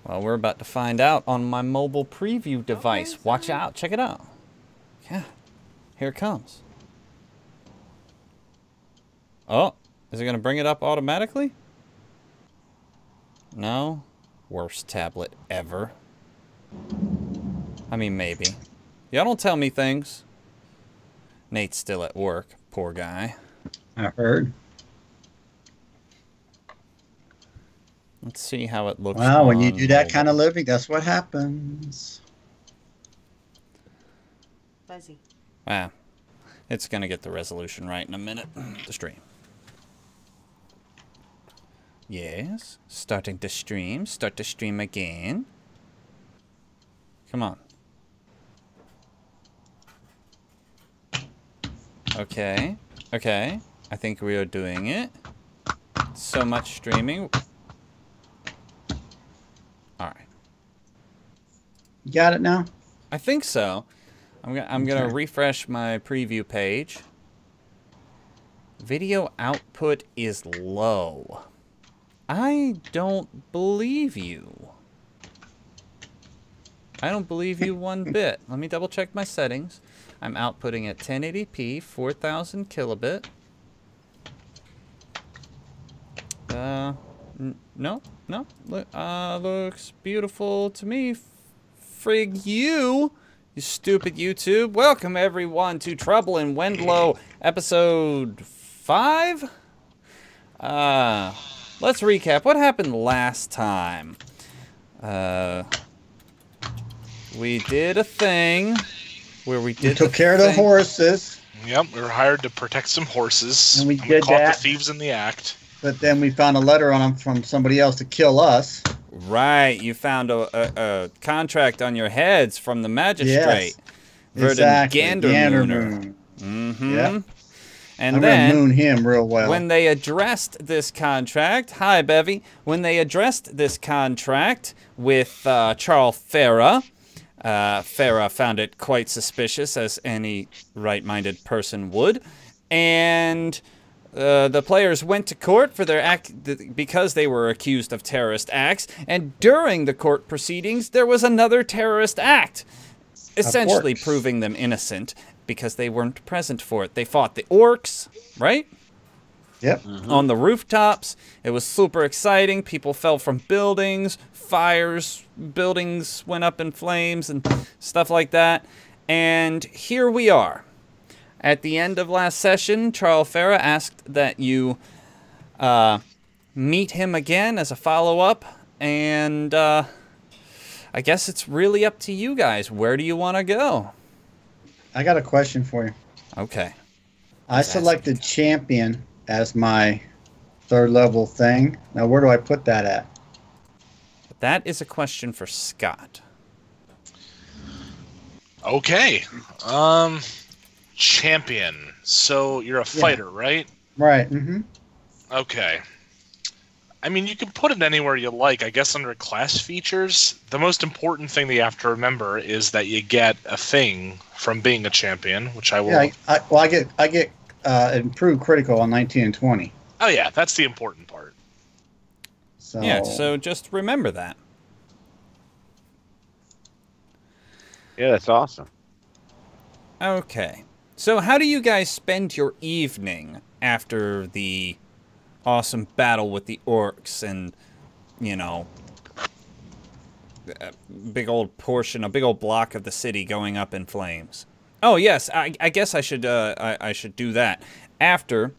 Well, we're about to find out on my mobile preview device. Okay, Watch sorry. out. Check it out. Yeah. Here it comes. Oh, is it going to bring it up automatically? No. Worst tablet ever. I mean, maybe. Y'all don't tell me things. Nate's still at work. Poor guy. I heard. Let's see how it looks. Well, when you on do that kind of mobile. living, that's what happens. Fuzzy. Ah, it's going to get the resolution right in a minute. The stream. Yes. Starting to stream. Start to stream again. Come on. Okay. Okay. I think we are doing it. So much streaming. Alright. You got it now? I think so. I'm gonna Okay. refresh my preview page. Video output is low. I don't believe you. I don't believe you one bit. Let me double check my settings. I'm outputting at 1080p, 4000 kilobit. No, no. Looks beautiful to me. Frig you, you stupid YouTube. Welcome everyone to Trouble in Wendlow, episode 5. Let's recap. What happened last time? We did a thing where we did. We took care of the horses, Yep, we were hired to protect some horses. And we did caught that. the thieves in the act. but then we found a letter on them from somebody else to kill us. Right, you found a contract on your heads from the magistrate. Yes, exactly. Gandermooner. Gandermoon. Mm-hmm. Yep. And I'm then, gonna moon him real well. when they addressed this contract, hi Bevy, when they addressed this contract with Charles Farah, Farah found it quite suspicious, as any right-minded person would, and the players went to court for their act because they were accused of terrorist acts, and during the court proceedings, there was another terrorist act, essentially course. proving them innocent because they weren't present for it. They fought the orcs, right? Yep. On the rooftops. It was super exciting. People fell from buildings, fires, buildings went up in flames and stuff like that. And here we are. At the end of last session, Charles Farah asked that you meet him again as a follow-up. And I guess it's really up to you guys. Where do you want to go? I got a question for you. Okay. I selected champion as my third level thing. Now, where do I put that at? That is a question for Scott. Okay. Champion. So you're a fighter, right? Right. Mm-hmm. Okay. I mean, you can put it anywhere you like. I guess under class features, the most important thing that you have to remember is that you get a thing from being a champion, which I will. Yeah. I get improved critical on 19 and 20. Oh yeah, that's the important part. So Yeah, so just remember that. Yeah, that's awesome. Okay. So how do you guys spend your evening after the awesome battle with the orcs and, you know, a big old portion, a big old block of the city going up in flames? Oh, yes, I guess I should do that. After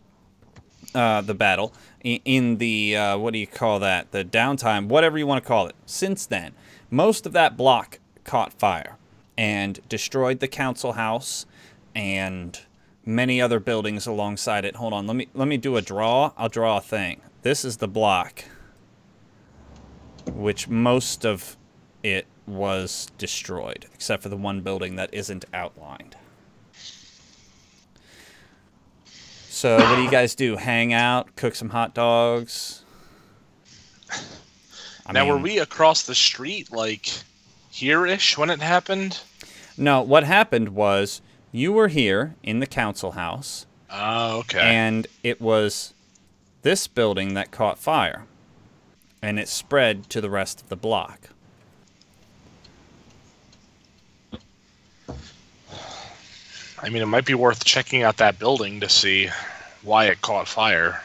the battle, in the, what do you call that? The downtime, whatever you want to call it. Since then, most of that block caught fire and destroyed the council house and many other buildings alongside it. Hold on, let me do a draw. I'll draw a thing. This is the block, which most of it was destroyed, except for the one building that isn't outlined. So what do you guys do? Hang out, cook some hot dogs? Now, were we across the street, like here-ish, when it happened? No, what happened was you were here in the council house. Oh, okay. And it was this building that caught fire. and it spread to the rest of the block. I mean, it might be worth checking out that building to see why it caught fire.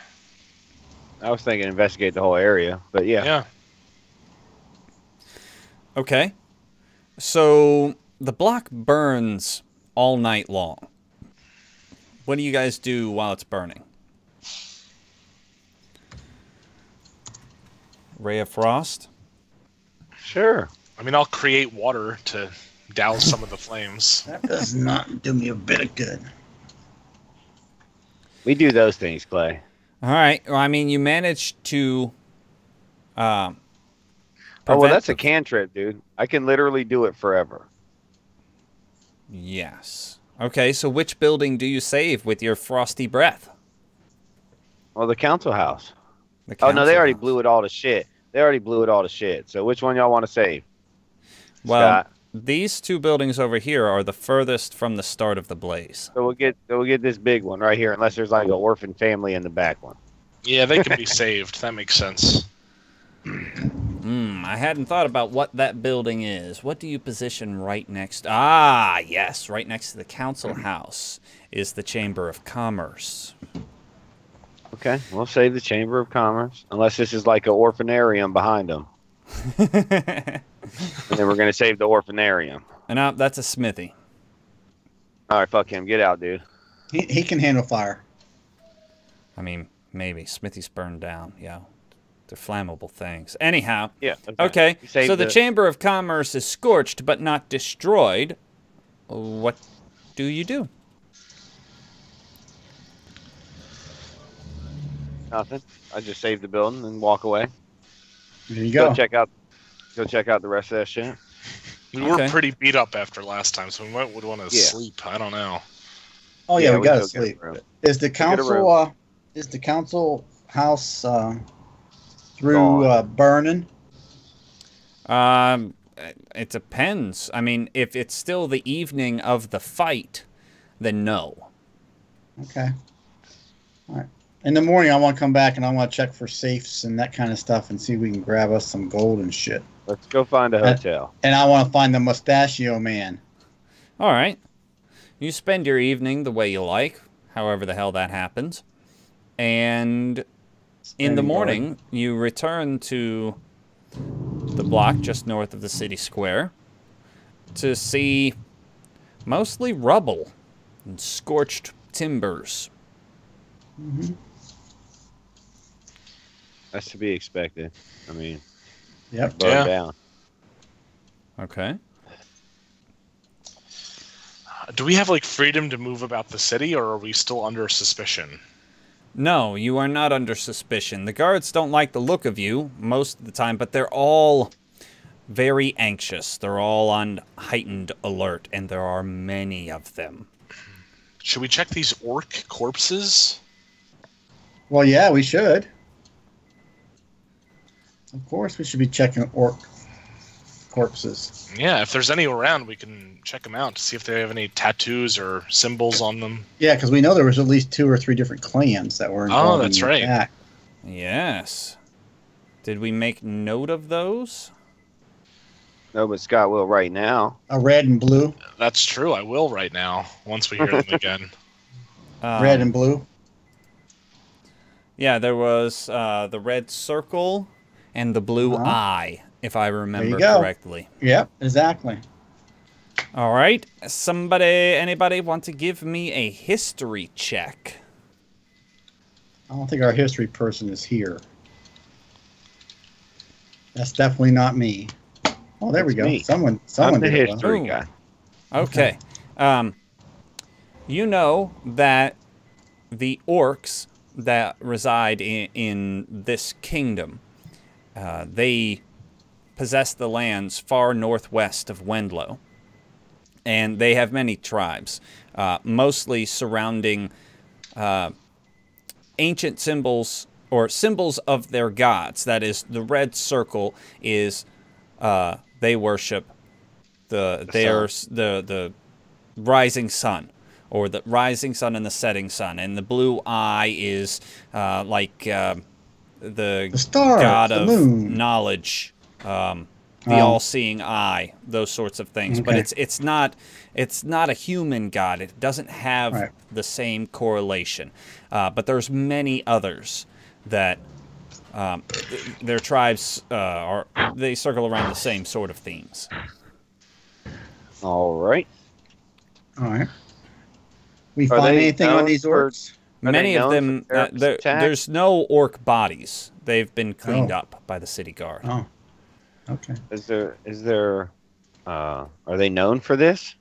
I was thinking investigate the whole area, but yeah. Yeah. Okay. So the block burns all night long. What do you guys do while it's burning? Ray of Frost? Sure. I mean, I'll create water to douse some of the flames. That does not do me a bit of good. We do those things, Clay. All right. Well, I mean, you managed to. Oh, well, that's a cantrip, dude. I can literally do it forever. Yes. Okay, so which building do you save with your frosty breath? Well, the council house. The Oh, no, they council already house. blew it all to shit. They already blew it all to shit. So which one y'all want to save? Well, Scott? these two buildings over here are the furthest from the start of the blaze. So we'll get this big one right here, unless there's like an orphan family in the back one. Yeah, they can be saved. That makes sense. I hadn't thought about what that building is. What do you position right next? Ah, yes, right next to the council house is the Chamber of Commerce. Okay, we'll save the Chamber of Commerce, unless this is like an orphanarium behind them. And then we're going to save the orphanarium. And that's a smithy. All right, fuck him. Get out, dude. He can handle fire. I mean, maybe. Smithy's burned down, yeah. They're flammable things. Anyhow. Yeah. Okay, Save so the Chamber of Commerce is scorched but not destroyed. What do you do? Nothing. I just save the building and walk away. There you go. Go check out the rest of that shit. We were Okay. pretty beat up after last time, so we would want to sleep. I don't know. Oh yeah, Yeah, we we gotta go get a sleep. room. Is the council house through burning? It depends. I mean, if it's still the evening of the fight, then no. Okay. All right. In the morning, I want to come back and I want to check for safes and that kind of stuff and see if we can grab us some gold and shit. Let's go find a hotel. And I want to find the mustachio man. All right. You spend your evening the way you like, however the hell that happens. And in the morning, you return to the block just north of the city square to see mostly rubble and scorched timbers. Mm-hmm. That's to be expected. I mean, Yep. burn down. Okay. Do we have like freedom to move about the city, or are we still under suspicion? No, you are not under suspicion. The guards don't like the look of you most of the time, but they're all very anxious. They're all on heightened alert, and there are many of them. Should we check these orc corpses? Well, yeah, we should. Of course, we should be checking orc corpses. Yeah, if there's any around, we can check them out to see if they have any tattoos or symbols on them. Yeah, because we know there was at least 2 or 3 different clans that were involved. that's in the right. attack. Yes. Did we make note of those? No, but Scott will right now. A red and blue. That's true. I will right now once we hear them again. Red and blue. Yeah, there was the red circle and the blue eye, if I remember go. correctly. Yep, exactly. All right. Anybody want to give me a history check? I don't think our history person is here. That's definitely not me. Oh, there we It's go. me. Someone I'm the did it well. history Ooh. guy. Okay. You know that the orcs that reside in this kingdom, they possess the lands far northwest of Wendlow. And they have many tribes, mostly surrounding ancient symbols or symbols of their gods. That is, the red circle is they worship the rising sun, or the rising sun and the setting sun, and the blue eye is like the stars, god the of moon. knowledge, the all-seeing eye, those sorts of things. But Okay. it's not a human god. It doesn't have Right. the same correlation. But there's many others that their tribes they circle around the same sort of themes. All right. All right. We Are find they anything on known these for- orcs? Are they Many of known them, for terrorist attacks? there's no orc bodies. They've been cleaned Oh. up by the city guard. Oh. Okay. Is there? Are they known for this?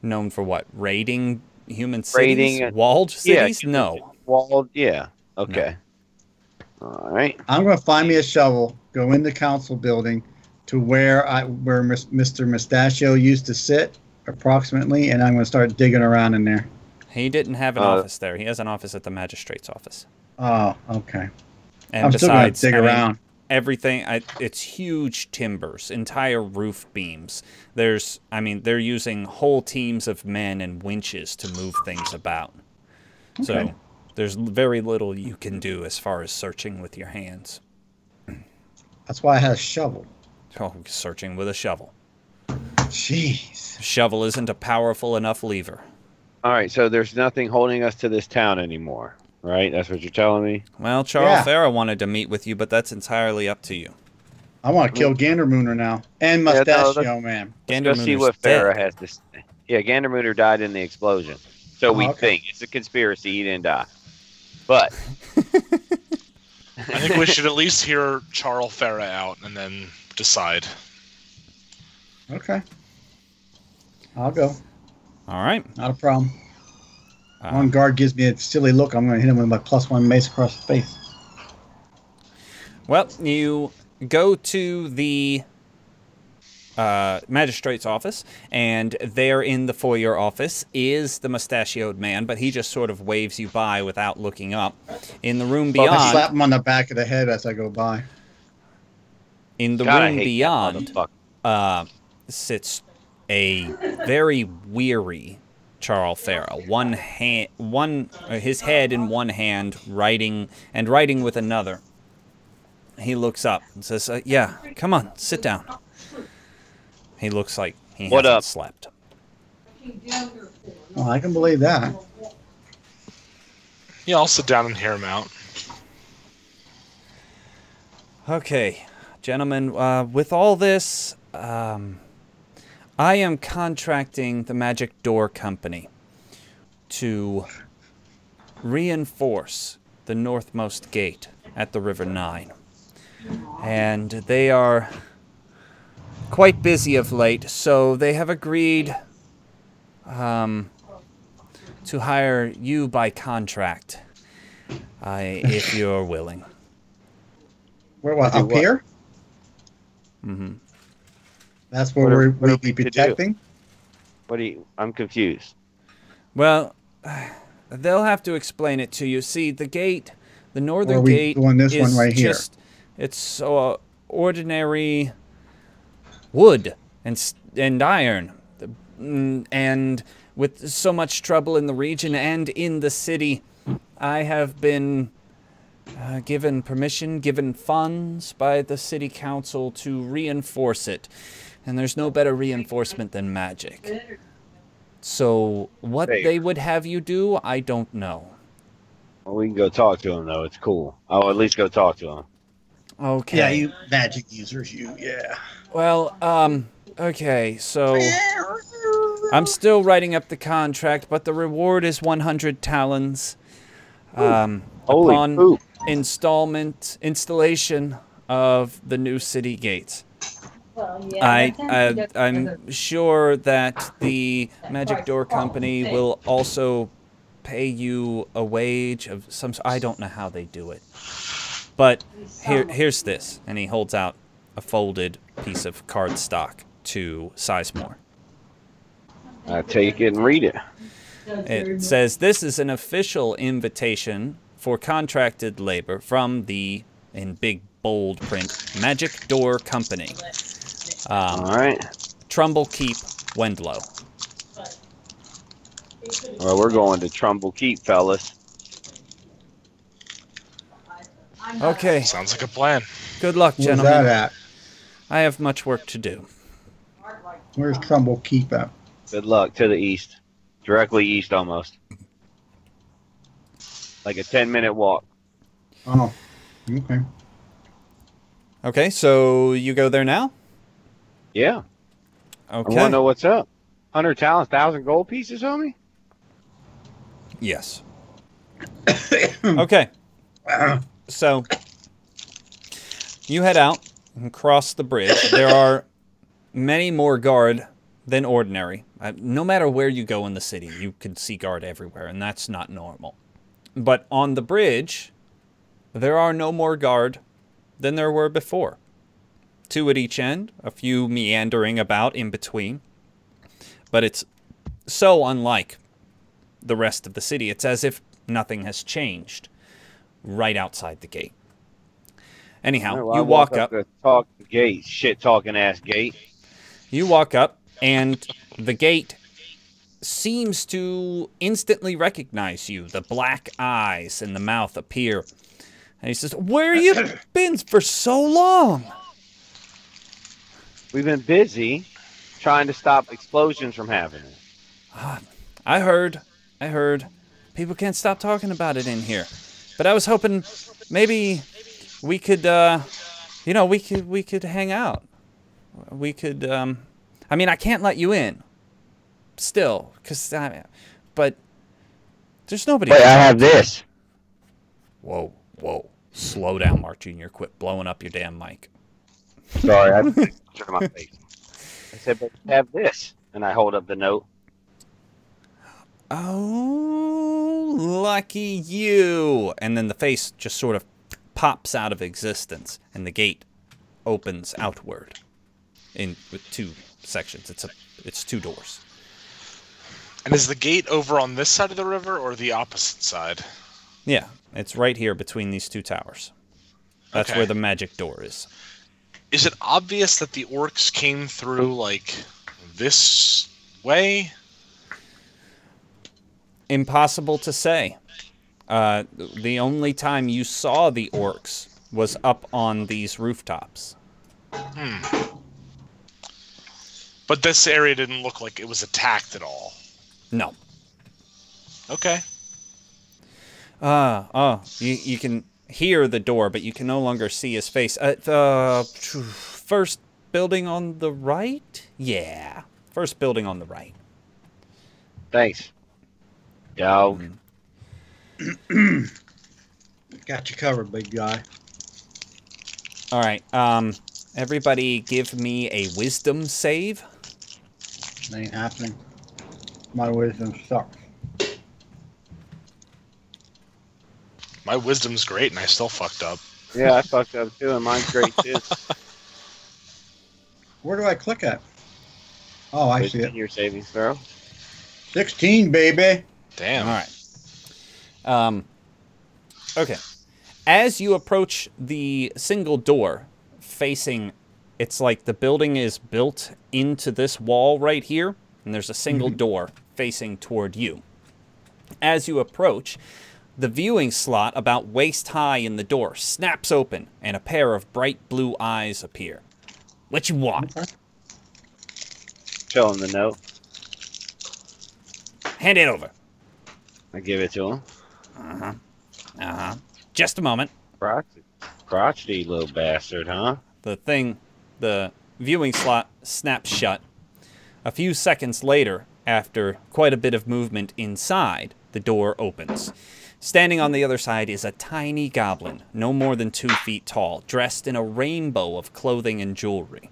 Known for what? Raiding human cities? Raiding- Walled cities? Yeah, No. Walled. Yeah. Okay. All right. I'm going to find me a shovel, go in the council building to where Mr. Mustachio used to sit, approximately, and I'm going to start digging around in there. He didn't have an office there. He has an office at the magistrate's office. Oh, okay. And I'm still going to besides, dig around. everything, it's huge timbers, entire roof beams. They're using whole teams of men and winches to move things about. Okay. So there's very little you can do as far as searching with your hands. That's why I had a shovel. Oh, searching with a shovel. Jeez. Shovel isn't a powerful enough lever. All right. So there's nothing holding us to this town anymore, right? That's what you're telling me. Well, Charles Yeah. Farah wanted to meet with you, but that's entirely up to you. I want to kill Gandermooner now. And Yeah, no, Mustachio Man. Let's go see what Farah has to say. Yeah, Gandermooner died in the explosion. So we okay. think it's a conspiracy. He didn't die. But I think we should at least hear Charles Farah out and then decide. Okay. I'll go. All right. Not a problem. One guard gives me a silly look. I'm going to hit him with my +1 mace across the face. Well, you go to the magistrate's office, and there in the foyer office is the mustachioed man, but he just sort of waves you by without looking up. In the room I beyond, slap him on the back of the head as I go by. in the God, I room hate that beyond, motherfucker. sits a very weary Charles Farah. His head in one hand, writing with another. He looks up and says, "Yeah, come on, sit down." He looks like he What hasn't up? slept. Well, I can believe that. Yeah, I'll sit down and hear him out. Okay, gentlemen, with all this, I am contracting the Magic Door Company to reinforce the northmost gate at the River Nine. And they are quite busy of late, so they have agreed to hire you by contract, if you're willing. Where, what, Do up what? here? Mm-hmm. That's where What are- we'll what are be we to do? protecting? I'm confused. Well, they'll have to explain it to you. See, the gate, the Or are northern we gate doing this is one right here? just, it's so ordinary wood and iron. And with so much trouble in the region and in the city, I have been given permission, given funds by the city council to reinforce it. And there's no better reinforcement than magic. So what Hey. they would have you do, I don't know. Well, we can go talk to him, though. It's cool. I'll at least go talk to him. Okay. Yeah, you magic users, yeah. Well, okay, so I'm still writing up the contract, but the reward is 100 talons Holy upon poop. installation of the new city gates. I'm sure that the Magic Door Company will also pay you a wage of some sort. I don't know how they do it. But here's this. And he holds out a folded piece of cardstock to Sizemore. I take it and read it. It says, "This is an official invitation for contracted labor from the," in big bold print, "Magic Door Company. All right. Trumbull Keep, Wendlow." Well, we're going to Trumbull Keep, fellas. Okay. Sounds like a plan. Good luck, Where's gentlemen. that at? I have much work to do. Where's Trumbull Keep at? Good luck to the east. Directly east almost. Like a 10-minute walk. Oh, okay. Okay, so you go there now? Yeah. I Okay. want to know what's up. 100 talents, 1,000 gold pieces, homie? Yes. Okay. So you head out and cross the bridge. There are many more guard than ordinary. No matter where you go in the city, you can see guard everywhere, and that's not normal. But on the bridge, there are no more guard than there were before. 2 at each end, a few meandering about in between. But it's so unlike the rest of the city. It's as if nothing has changed right outside the gate. Anyhow, I you walk up. The talk gate, shit talking ass gate. You walk up, and the gate seems to instantly recognize you. The black eyes and the mouth appear. And he says, "Where you been for so long?" We've been busy trying to stop explosions from happening. I heard. People can't stop talking about it in here. But I was hoping maybe we could, we could hang out. We could, I mean, I can't let you in. Still, but there's nobody. Wait, I have this. Whoa. Slow down, Mark Jr. Quit blowing up your damn mic. Sorry, I took my face. I said, but I have this. And I hold up the note. Oh, lucky you. And then the face just sort of pops out of existence, and the gate opens outward with 2 sections. It's 2 doors. And is the gate over on this side of the river or the opposite side? Yeah, it's right here between these 2 towers. That's Okay. where the magic door is. Is it obvious that the orcs came through, like, this way? Impossible to say. The only time you saw the orcs was up on these rooftops. But this area didn't look like it was attacked at all. No. Okay. You can hear the door, but you can no longer see his face. The first building on the right? Yeah. First building on the right. Thanks. Dog. Got you covered, big guy. All right. Everybody give me a wisdom save. It ain't happening. My wisdom sucks. My wisdom's great, and I still fucked up. Yeah, I fucked up too, and mine's great too. Where do I click at? Oh, I see it. Your savings throw. 16, baby. Damn. All right. Okay. As you approach the single door facing, it's like the building is built into this wall right here, and there's a single door facing toward you. As you approach, the viewing slot about waist high in the door snaps open, and a pair of bright blue eyes appear. What you want? Show him the note. Hand it over. I give it to him. Just a moment. Crotchety little bastard, huh? The viewing slot snaps shut. A few seconds later, after quite a bit of movement inside, the door opens. Standing on the other side is a tiny goblin, no more than 2 feet tall, dressed in a rainbow of clothing and jewelry.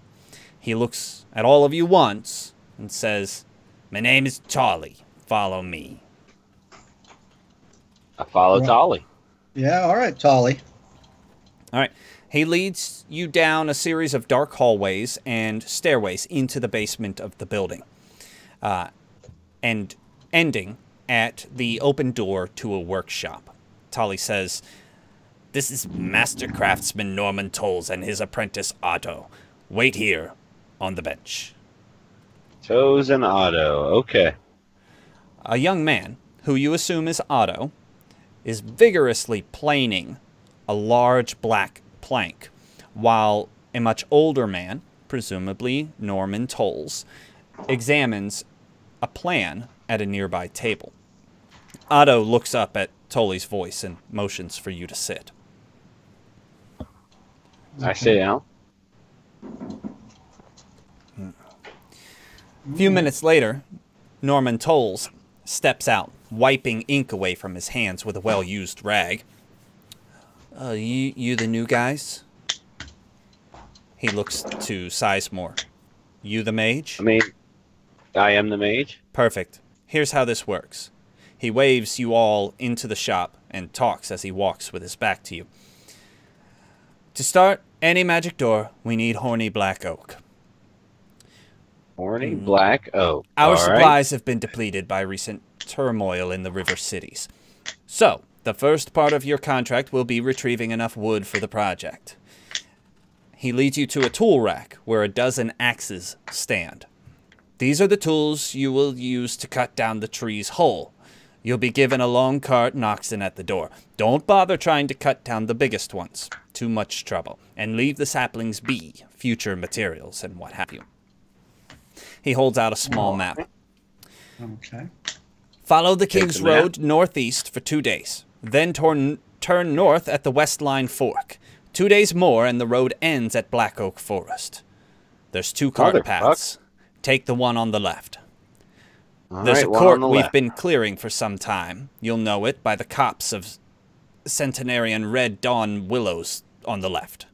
He looks at all of you once and says, "My name is Charlie. Follow me." I follow Tolly. Yeah, all right, Tolly. All right. He leads you down a series of dark hallways and stairways into the basement of the building, and ending at the open door to a workshop. Tolly says, "This is Master Craftsman Norman Tolles and his apprentice Otto. Wait here on the bench." Toes and Otto. Okay. A young man, who you assume is Otto, is vigorously planing a large black plank, while a much older man, presumably Norman Tolles, examines a plan at a nearby table. Otto looks up at Tully's voice and motions for you to sit. I sit down. A few minutes later, Norman Tolles steps out, wiping ink away from his hands with a well-used rag. You the new guys? He looks to Sizemore. You the mage? I mean, I am the mage. Perfect. Here's how this works. He waves you all into the shop and talks as he walks with his back to you. To start any magic door, we need horny black oak. Horny black oak. Our All supplies have been depleted by recent turmoil in the river cities. So, the first part of your contract will be retrieving enough wood for the project. He leads you to a tool rack where a dozen axes stand. These are the tools you will use to cut down the trees whole. You'll be given a long cart and oxen at the door. Don't bother trying to cut down the biggest ones. Too much trouble. And leave the saplings be, future materials and what have you. He holds out a small map. Okay. Follow the King's the map. Road northeast for 2 days. Then turn north at the West Line Fork. 2 days more and the road ends at Black Oak Forest. There's 2 cart Motherfuck. paths. Take the one on the left. All There's right, a one court on the we've left. been clearing for some time. You'll know it by the copse of centenarian red dawn willows on the left.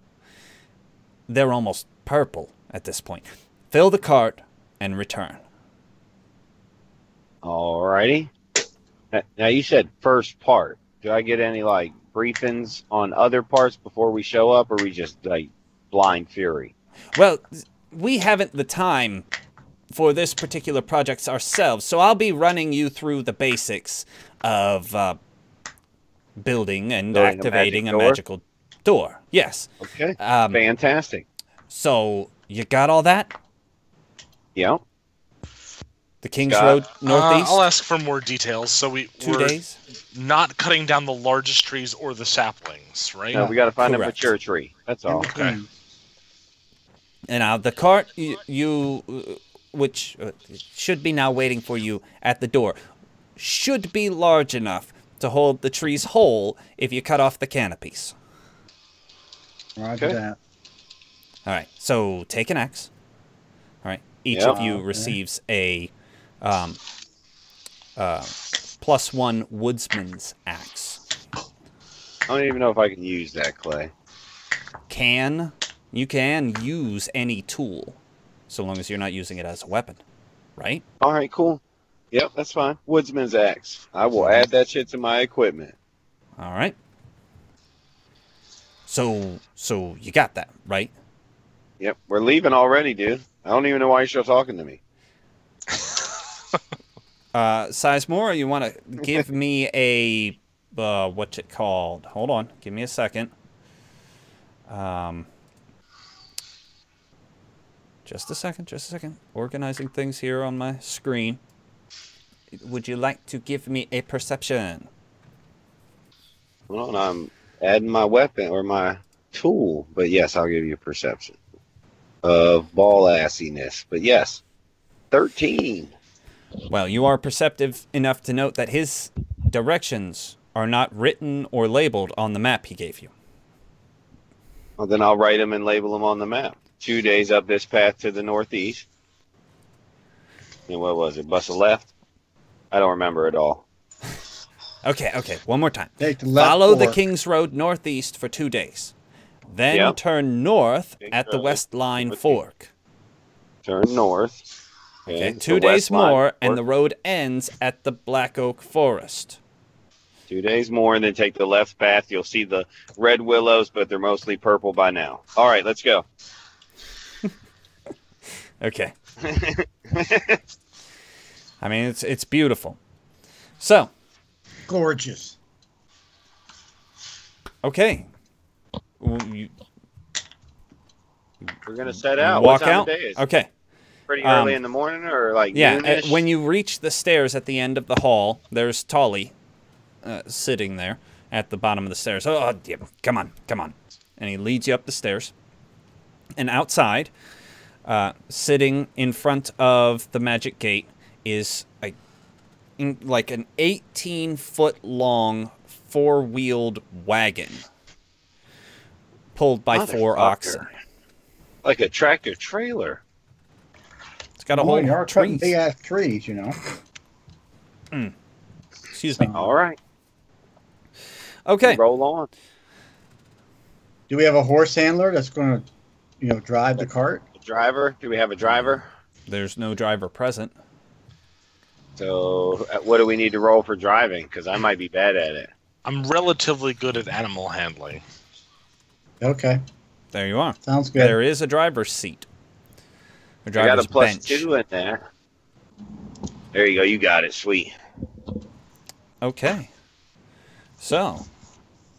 They're almost purple at this point. Fill the cart and return. Alrighty. Now you said first part. Do I get any like briefings on other parts before we show up, or we just like blind fury? Well, we haven't the time for this particular project ourselves, so I'll be running you through the basics of building and Building activating a door? magical door. Yes. Okay. Um, Fantastic. So, you got all that? Yeah. The King's Scott? Road northeast? I'll ask for more details. So we're 2 days? not cutting down the largest trees or the saplings, right? No, we got to find a Correct. mature tree. That's all. Okay. And now the cart, which should be now waiting for you at the door, should be large enough to hold the trees whole if you cut off the canopies. Roger Okay. that. All right, so take an axe. All right, each Yep. of you receives a +1 woodsman's axe. I don't even know if I can use that, Clay. You can use any tool, so long as you're not using it as a weapon, right? All right, cool. Yep, that's fine. Woodsman's axe. I will add that shit to my equipment. All right. So you got that, right? Yep, we're leaving already, dude. I don't even know why you're still talking to me. Sizemore, you want to give me a what's it called? Hold on, give me a second. Just a second. Organizing things here on my screen. Would you like to give me a perception? Well, I'm adding my weapon or my tool, but yes, I'll give you a perception of ball assiness. But yes, 13. Well, you are perceptive enough to note that his directions are not written or labeled on the map he gave you. Well, then I'll write them and label them on the map. 2 days up this path to the northeast. And what was it? Bust a left? I don't remember it all. Okay, one more time. Take the left Follow the fork. King's Road northeast for 2 days. Then Yep. turn north King's at the Road West Line northeast. Fork. Turn north. Okay, the 2 days west line more, and fork. the road ends at the Black Oak Forest. 2 days more, and then take the left path. You'll see the red willows, but they're mostly purple by now. All right, let's go. Okay. I mean, it's beautiful. So, Gorgeous. okay. We're gonna set out. Walk what time out. Of day is it? Okay. Pretty early in the morning, or like Yeah, noonish? when you reach the stairs at the end of the hall, there's Tolly sitting there. at the bottom of the stairs. Oh, yeah, come on, come on. And he leads you up the stairs. And outside, sitting in front of the magic gate, is like an 18-foot-long four-wheeled wagon pulled by 4 oxen. Like a tractor trailer. It's got a whole you are cutting trees. big ass trees, you know. Excuse me. All right. Okay. Roll on. Do we have a horse handler that's going to, drive the cart? Driver? Do we have a driver? There's no driver present. So, what do we need to roll for driving? Because I might be bad at it. I'm relatively good at animal handling. Okay, There you are. sounds good. There is a driver's seat. A I got driver's a +2 bench. in there. There you go. You got it. Sweet. Okay. So,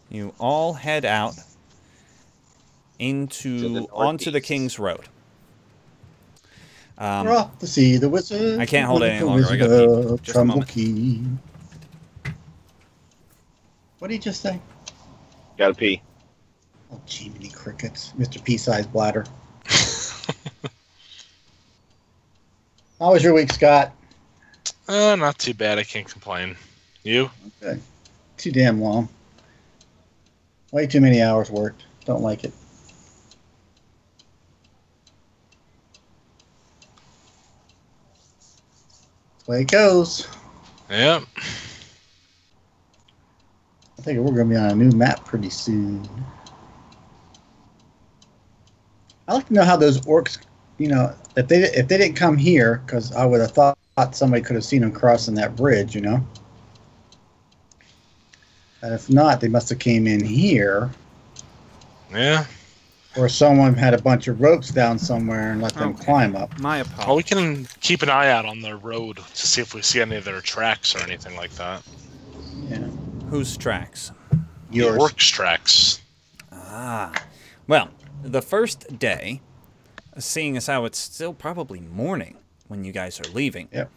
you all head out onto the King's Road. We're off to see the wizard. I can't hold it any longer. I Wizard gotta pee. of Just a moment. Key. What did he just say? Gotta pee. Oh, Jiminy crickets. Mr. Pea-sized bladder. How was your week, Scott? Not too bad. I can't complain. You? Okay. Too damn long. Way too many hours worked. Don't like it. That's the way it goes. Yeah. I think we're going to be on a new map pretty soon. I'd like to know how those orcs, if they didn't come here, because I would have thought somebody could have seen them crossing that bridge, And if not, they must have came in here. Yeah. Or someone had a bunch of ropes down somewhere and let them climb up. My Well, apologies. we can keep an eye out on the road to see if we see any of their tracks or anything like that. Yeah. Whose tracks? Yours. The orcs' tracks. Ah. Well, the first day, seeing as how it's still probably morning when you guys are leaving. Yep.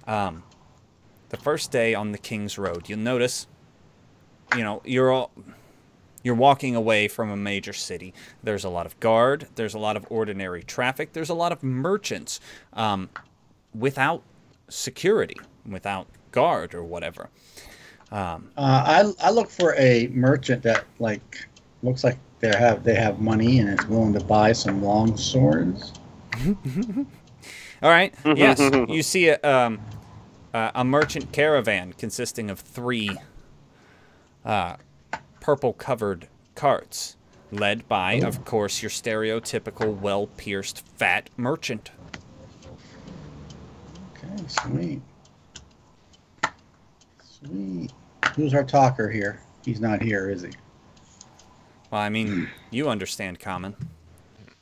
The first day on the King's Road, you'll notice, you're walking away from a major city. There's a lot of guard. There's a lot of ordinary traffic. There's a lot of merchants without security, without guard or whatever. I look for a merchant that looks like they have money and is willing to buy some long swords. All right. Yes, you see a merchant caravan consisting of 3 purple-covered carts, led by, of course, your stereotypical well-pierced fat merchant. Okay, sweet. Sweet. Who's our talker here? He's not here, is he? Well, I mean, you understand common.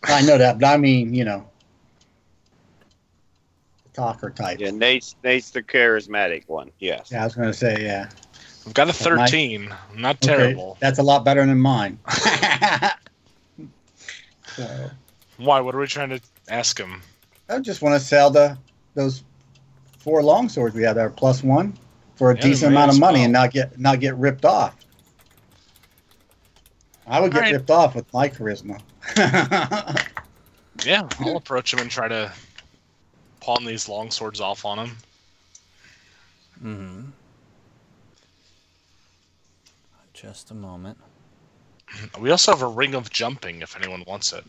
I know that, but I mean, the talker type. Yeah, Nate's the charismatic one. Yes. Yeah, I was going to say, yeah. We've got a 13. Not Okay, terrible. that's a lot better than mine. So, Why? What are we trying to ask him? I just want to sell those 4 longswords we have there, +1, for a Yeah, decent may amount of as money well. and not get ripped off. I would get Alright. ripped off with my charisma. Yeah, I'll approach him and try to pawn these long swords off on him. Mm-hmm. Just a moment. We also have a ring of jumping if anyone wants it.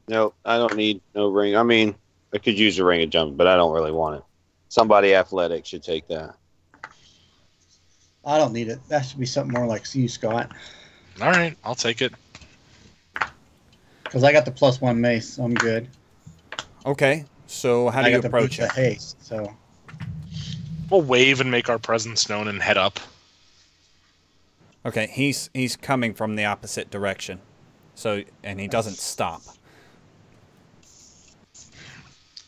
No, I don't need no ring. I mean, I could use a ring of jumping, but I don't really want it. Somebody athletic should take that. I don't need it. That should be something more like you, Scott. All right, I'll take it. Because I got the +1 mace, so I'm good. Okay, so how do I you got the approach boots it? of haste, so We'll wave and make our presence known and head up. Okay, he's coming from the opposite direction, and he doesn't stop.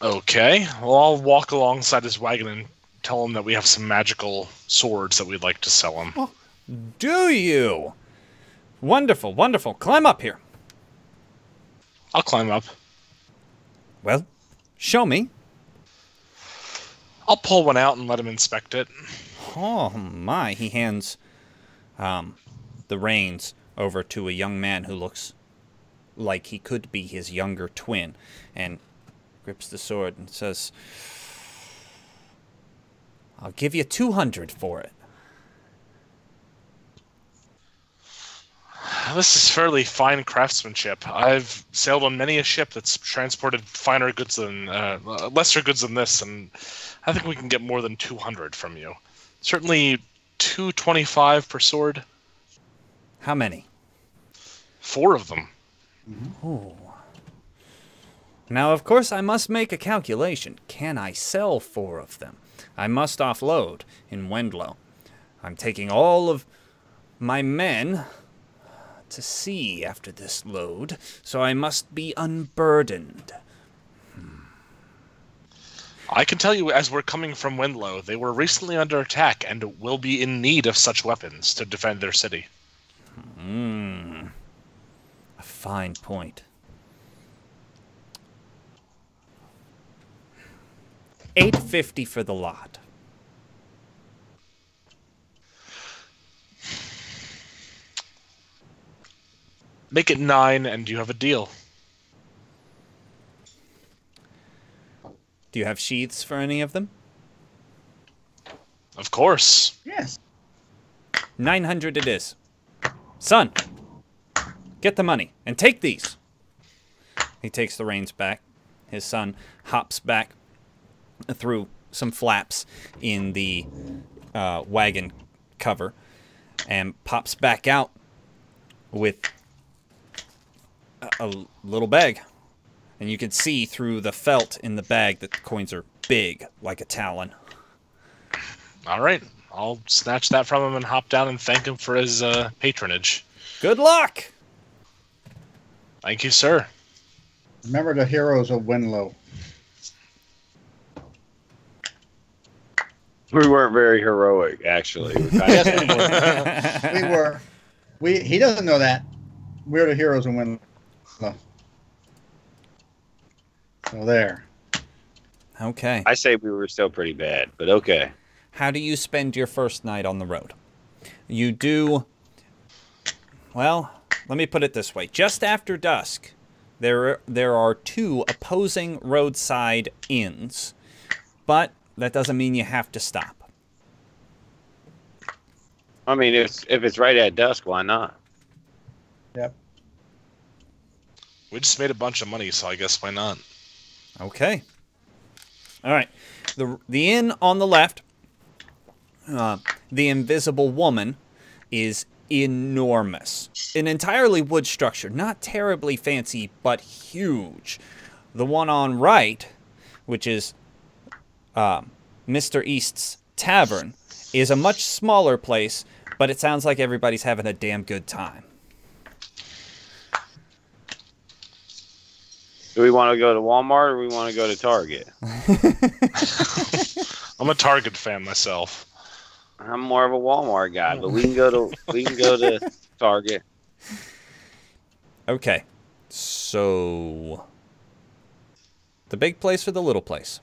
Okay, well, I'll walk alongside his wagon and tell him that we have some magical swords that we'd like to sell him. Do you? Wonderful, wonderful. Climb up here. I'll climb up. Well, show me. I'll pull one out and let him inspect it. Oh, my. He hands the reins over to a young man who looks like he could be his younger twin, and grips the sword and says, I'll give you 200 for it. This is fairly fine craftsmanship. I've sailed on many a ship that's transported finer goods than lesser goods than this, and I think we can get more than 200 from you. Certainly 225 per sword. How many? 4 of them. Oh. Now, of course, I must make a calculation. Can I sell 4 of them? I must offload in Wendlow. I'm taking all of my men to sea after this load, so I must be unburdened. I can tell you, as we're coming from Wendlow, they were recently under attack and will be in need of such weapons to defend their city. A fine point. 850 for the lot. Make it 9 and you have a deal. Do you have sheaths for any of them? Of course. Yes. 900 it is. Son, get the money and take these. He takes the reins back. His son hops back through some flaps in the wagon cover and pops back out with a little bag. And you can see through the felt in the bag that the coins are big, like a talon. All right. I'll snatch that from him and hop down and thank him for his patronage. Good luck! Thank you, sir. Remember the heroes of Wendlow. We weren't very heroic, actually. We Yes, we were. He doesn't know that. We're the heroes of Wendlow. So there. Okay. I say we were still pretty bad, but okay. How do you spend your first night on the road? You do... Well, let me put it this way. Just after dusk, there are 2 opposing roadside inns, but that doesn't mean you have to stop. I mean, if it's right at dusk, why not? Yep. We just made a bunch of money, so I guess why not? Okay. All right. The inn on the left, the Invisible Woman, is enormous. An entirely wood structure. Not terribly fancy, but huge. The one on right, which is Mr. East's Tavern, is a much smaller place, but it sounds like everybody's having a damn good time. Do we want to go to Walmart or we want to go to Target? I'm a Target fan myself. I'm more of a Walmart guy, but we can go to Target. Okay. So the big place or the little place?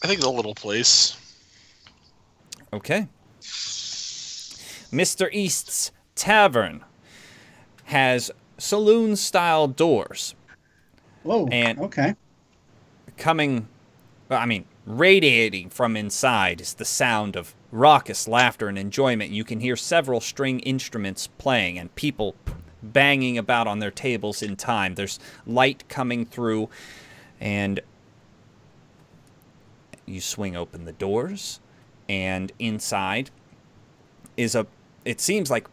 I think the little place. Okay. Mr. East's Tavern has saloon-style doors. Whoa. And okay. Radiating from inside is the sound of raucous laughter and enjoyment. You can hear several string instruments playing and people banging about on their tables in time. There's light coming through, and you swing open the doors, and inside is it seems like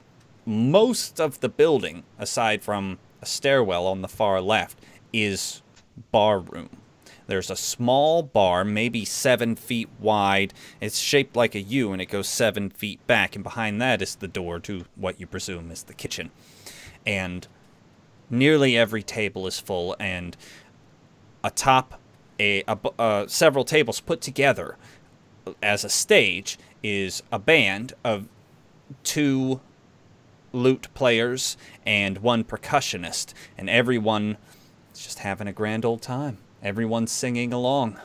most of the building, aside from a stairwell on the far left, is bar room. There's a small bar, maybe 7 feet wide. It's shaped like a U, and it goes 7 feet back. And behind that is the door to what you presume is the kitchen. And nearly every table is full, and atop several tables put together as a stage is a band of 2 lute players and 1 percussionist, and everyone is just having a grand old time. Everyone's singing along.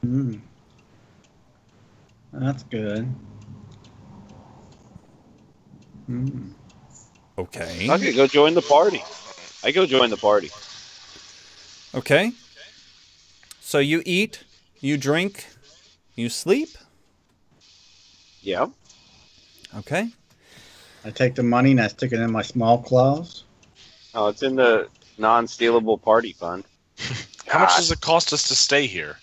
Mm. That's good. Mm. Okay. I could go join the party. I go join the party. Okay. So you eat, you drink, you sleep. Yeah. Okay. I take the money and I stick it in my small claws. Oh, it's in the non-stealable party fund. How much does it cost us to stay here?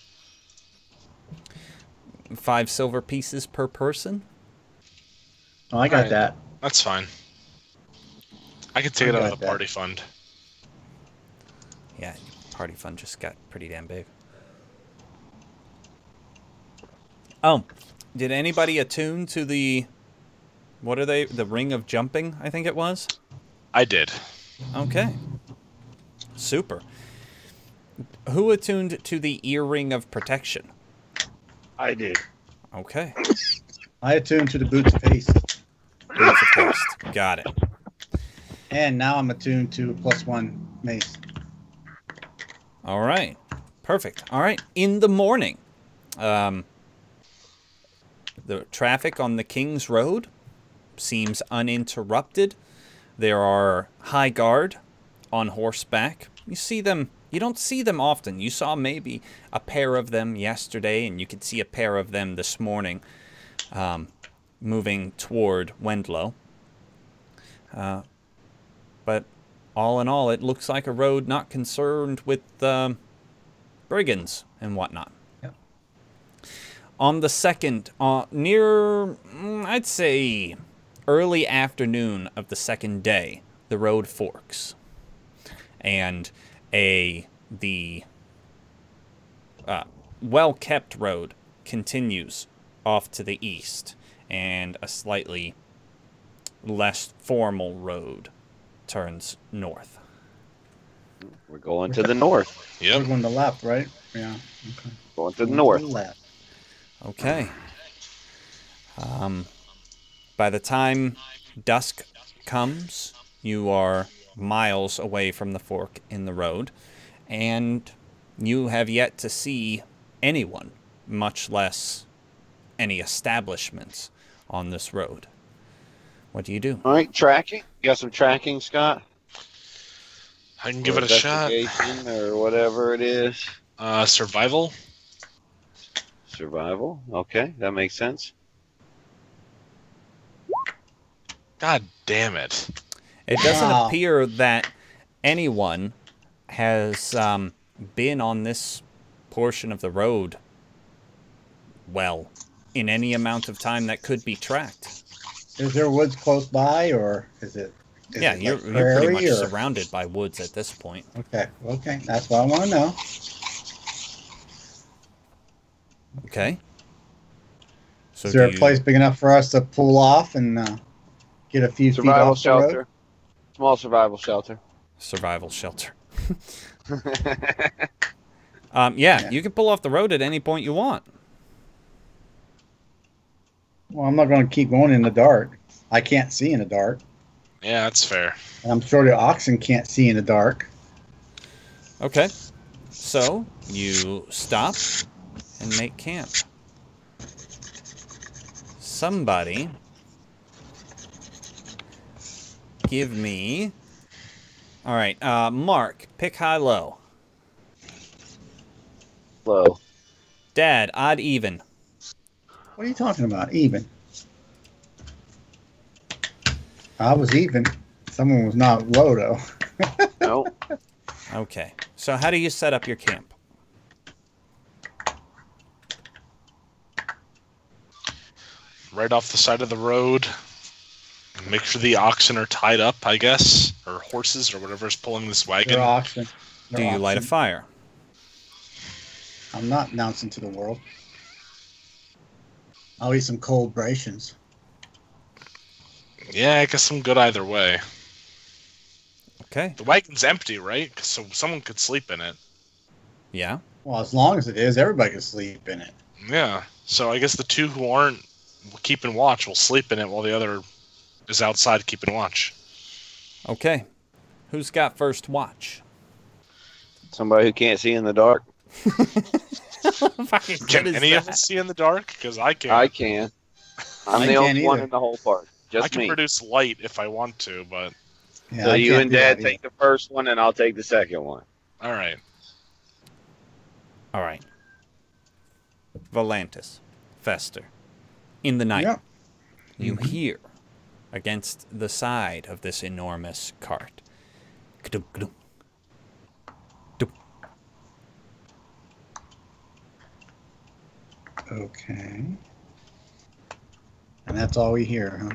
5 silver pieces per person. Oh, I got Alright. that. That's fine. I can take I it out got of the that. party fund. Yeah, party fund just got pretty damn big. Oh, did anybody attune to the... What are they? The ring of jumping, I think it was? I did. Okay. Super. Who attuned to the earring of protection? I did. Okay. I attuned to the boots of haste. Boots of haste. Got it. And now I'm attuned to +1 mace. All right. Perfect. All right. In the morning, the traffic on the King's Road seems uninterrupted. There are high guard on horseback. You see them. You don't see them often. You saw maybe a pair of them yesterday, and you could see a pair of them this morning moving toward Wendlow. But all in all, it looks like a road not concerned with brigands and whatnot. Yep. On the second, near, I'd say, early afternoon of the second day, the road forks. And the well-kept road continues off to the east, and a slightly less formal road turns north. We're going to the north. We're Yep. going to the left, right? Yeah. Okay. Going to the Going north. To the left. Okay. By the time dusk comes, you are miles away from the fork in the road, and you have yet to see anyone, much less any establishments on this road. What do you do? All right, tracking. You got some tracking, Scott? I can give it a shot. Investigation or whatever it is. Survival. Survival. Okay, that makes sense. God damn it. It doesn't Wow. appear that anyone has been on this portion of the road, well, in any amount of time that could be tracked. Is there woods close by, or is it? Yeah, it you're like pretty prairie, much or- surrounded by woods at this point. Okay. Okay. That's what I want to know. Okay. So Is there do a you- place big enough for us to pull off and get a few feet Survival off the road? shelter. Small survival shelter. Survival shelter. Yeah, you can pull off the road at any point you want. Well, I'm not going to keep going in the dark. I can't see in the dark. Yeah, that's fair. And I'm sure the oxen can't see in the dark. Okay. So you stop and make camp. Somebody give me... All right, Mark, pick high-low. Low. Dad, odd, even. What are you talking about? Even. I was even. Someone was not low, though. No. Okay. So how do you set up your camp? Right off the side of the road. Make sure the oxen are tied up, I guess. Or horses, or whatever's pulling this wagon. They're oxen. Do you light a fire? I'm not announcing to the world. I'll eat some cold rations. Yeah, I guess I'm good either way. Okay. The wagon's empty, right? So someone could sleep in it. Yeah. Well, as long as it is, everybody can sleep in it. Yeah. So I guess the two who aren't keeping watch will sleep in it while the other is outside keeping watch. Okay. Who's got first watch? Somebody who can't see in the dark. Fucking Can good is any of that? us see in the dark? Because I can. I can. I'm I the can't only one either. in the whole park. I Just can me. produce light if I want to, but Yeah, So I you can't and do Dad that take the first one, and I'll take the second one. all right. All right. Volantis, Fester. In the night, Yep. you hear against the side of this enormous cart. Ka-dum, ka-dum. Dum. Okay. And that's all we hear, huh?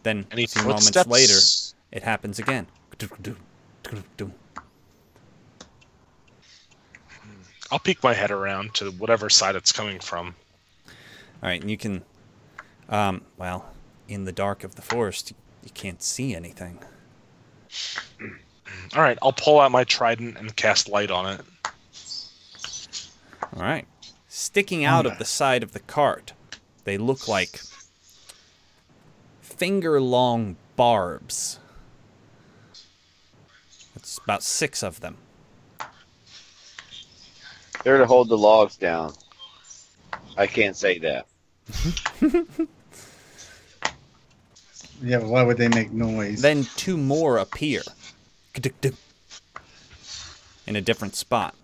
Then, Any a few footsteps? moments later, it happens again. Ka-dum, ka-dum, ka-dum, ka-dum. I'll peek my head around to whatever side it's coming from. All right, and you can, well, in the dark of the forest, you can't see anything. All right, I'll pull out my trident and cast light on it. All right. Sticking out of the side of the cart, they look like finger-long barbs. It's about 6 of them. They're to hold the logs down. I can't say that. Yeah, but why would they make noise? Then 2 more appear. Ka-duk-duk. In a different spot.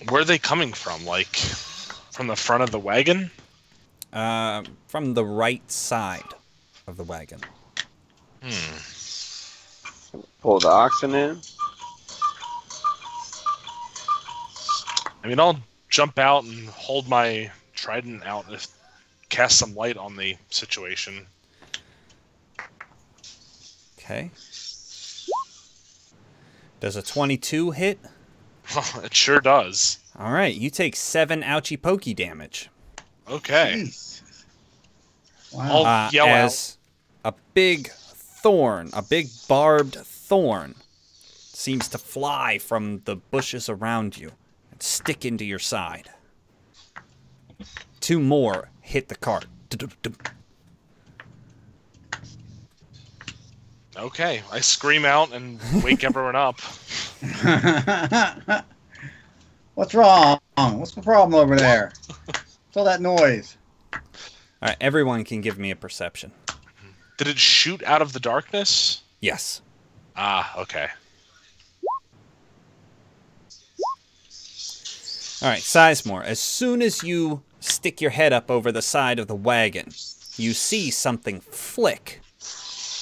Where are they coming from? Like, from the front of the wagon? From the right side of the wagon. Pull the oxen in. I mean, I'll jump out and hold my trident out and cast some light on the situation. Okay. Does a 22 hit? It sure does. All right, you take 7 ouchie pokey damage. Okay. Jeez. Wow. I'll yell out. As a big thorn, a big barbed thorn, seems to fly from the bushes around you and stick into your side. 2 more hit the cart. Okay, I scream out and wake everyone up. What's wrong? What's the problem over there? What's all that noise? All right, everyone can give me a perception. Did it shoot out of the darkness? Yes. Ah, okay. All right, Sizemore, as soon as you stick your head up over the side of the wagon, you see something flick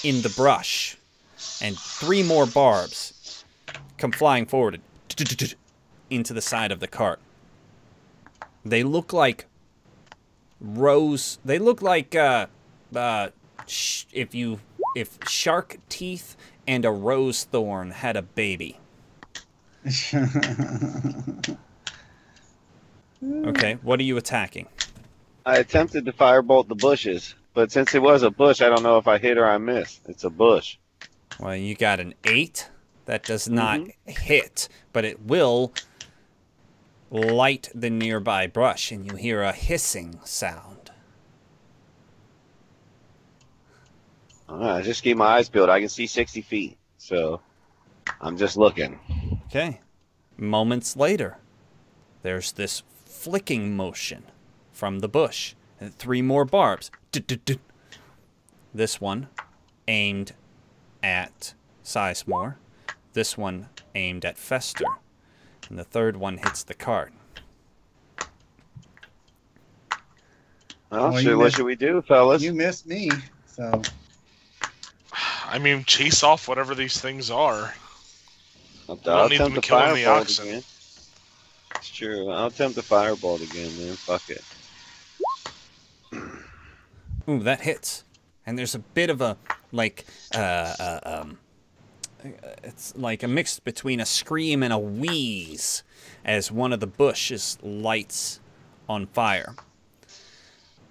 in the brush, and 3 more barbs come flying forward into the side of the cart. They look like rows. They look like if shark teeth and a rose thorn had a baby. Okay, what are you attacking? I attempted to firebolt the bushes, but since it was a bush, I don't know if I hit or I missed. It's a bush. Well, you got an 8. That does not hit, but it will light the nearby brush, and you hear a hissing sound. I just keep my eyes peeled. I can see 60 feet, so I'm just looking. Okay. Moments later, there's this flicking motion from the bush, and 3 more barbs. This one aimed at Sizemore. This one aimed at Fester. And the third one hits the cart. Well, Well, what should we do, fellas? You missed me, so I mean, chase off whatever these things are. I'll don't need them attempt to killing the firebolt oxen. again. It's true. I'll attempt to firebolt again, man. Fuck it. Ooh, that hits. And there's a bit of a, like, it's like a mix between a scream and a wheeze as one of the bushes lights on fire.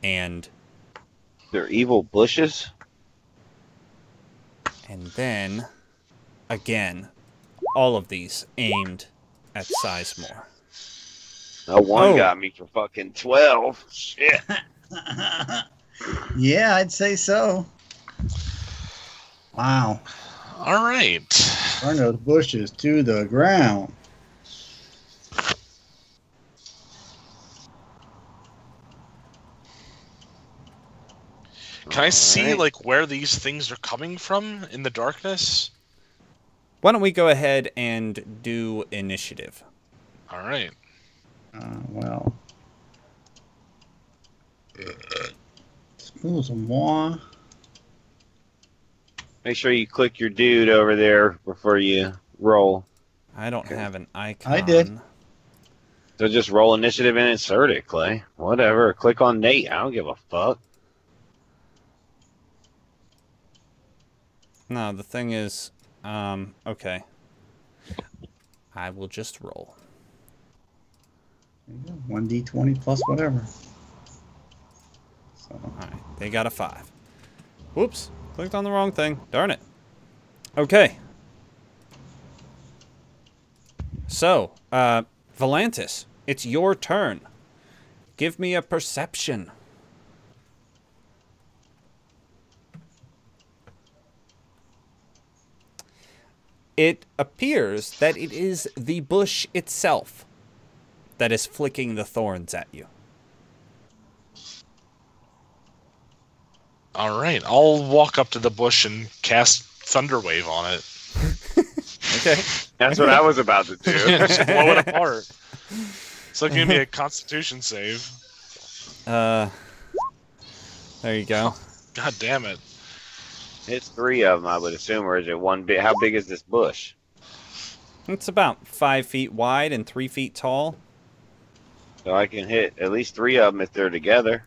And They're evil bushes? then, again, all of these aimed at Sizemore. No, one Oh. got me for fucking 12. Shit. yeah, I'd say so. Wow. All right. Burn those bushes to the ground. Can I see Alright. like where these things are coming from in the darkness? Why don't we go ahead and do initiative? All right. Well. Spools some more. Make sure you click your dude over there before you roll. I don't have an icon. I did. So just roll initiative and insert it, Clay. Whatever. Click on Nate. I don't give a fuck. No, the thing is, okay. I will just roll. 1d20 plus whatever. So, All right, they got a 5. Whoops, clicked on the wrong thing. Darn it. Okay. So, Volantis, it's your turn. Give me a perception. It appears that it is the bush itself that is flicking the thorns at you. All right. I'll walk up to the bush and cast Thunderwave on it. Okay. That's what I was about to do. Just blow it apart. So give me a Constitution save. There you go. God damn it. It's 3 of them, I would assume, or is it one bit? How big is this bush? It's about 5 feet wide and 3 feet tall. So I can hit at least 3 of them if they're together.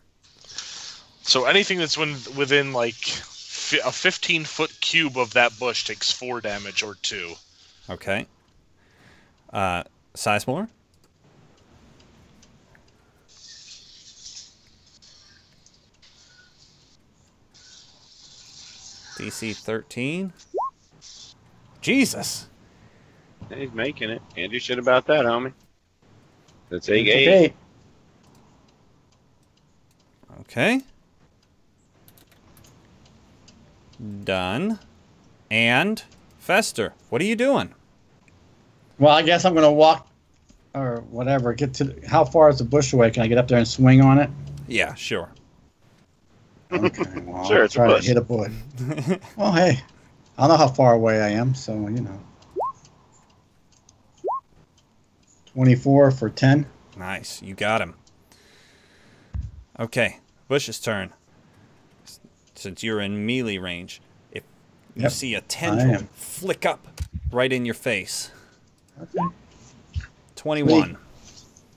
So anything that's within like a 15-foot cube of that bush takes 4 damage or 2. Okay. Sizemore? DC 13. Jesus. He's making it. Can't do shit about that, homie. So take it's 8. okay. Okay. Done. And Fester, what are you doing? Well, I guess I'm going to walk or whatever. Get to how far is the bush away? Can I get up there and swing on it? Yeah, sure. Okay, well, Sure, I'll it's a try bush. to hit a bush. Well, hey, I don't know how far away I am, so you know. 24 for 10. Nice, you got him. Okay, Bush's turn. Since you're in melee range, if you Yep, see a I tendril am. flick up right in your face. Okay. 21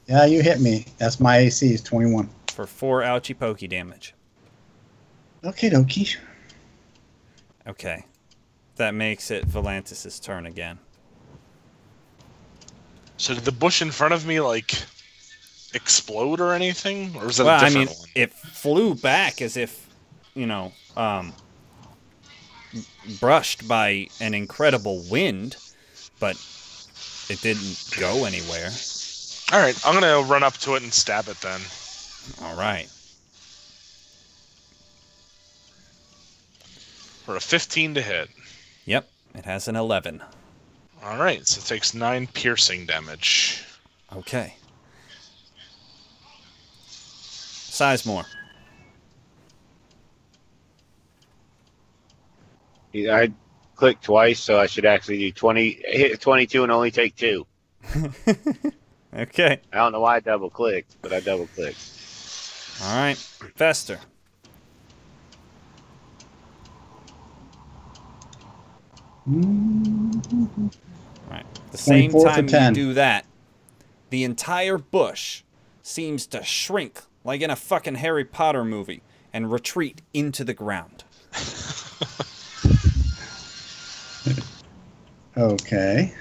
Yeah, you hit me. That's my AC is 21. for 4 ouchie pokey damage. Okay, dokie. Okay, that makes it Volantis' turn again. So did the bush in front of me like explode or anything, or is that Well, a I different mean, one? it flew back as if, you know, brushed by an incredible wind, but it didn't go anywhere. All right, I'm gonna run up to it and stab it then. All right. For a 15 to hit. Yep, it has an 11. All right, so it takes 9 piercing damage. Okay. Sizemore. I clicked twice, so I should actually do 20, hit 22 and only take 2. Okay. I don't know why I double clicked, but I double clicked. All right. Fester. Right. The same 24 for time you 10. do that, the entire bush seems to shrink like in a fucking Harry Potter movie and retreat into the ground. Okay.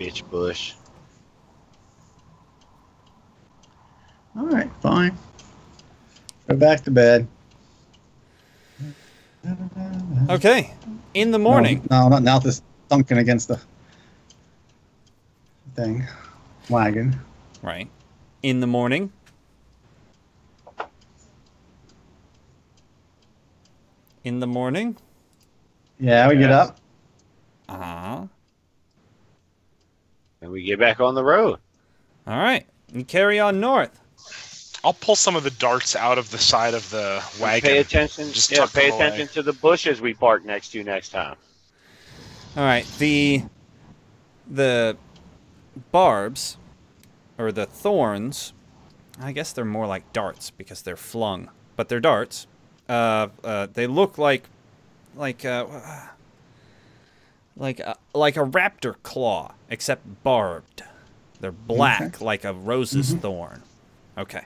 Bitch bush. All right, fine. Go back to bed. Okay. In the morning. No, not now. This thunking against the thing. Wagon. Right. In the morning. In the morning. Yeah, we get Yes. up. Uh-huh. And we get back on the road. All right. You carry on north. I'll pull some of the darts out of the side of the wagon. Pay attention. Just Yeah, tuck pay them away. attention to the bushes we park next to next time. All right. The barbs, or the thorns, I guess they're more like darts because they're flung, but they're darts. They look like a raptor claw, except barbed. They're black, like a rose's thorn. Okay.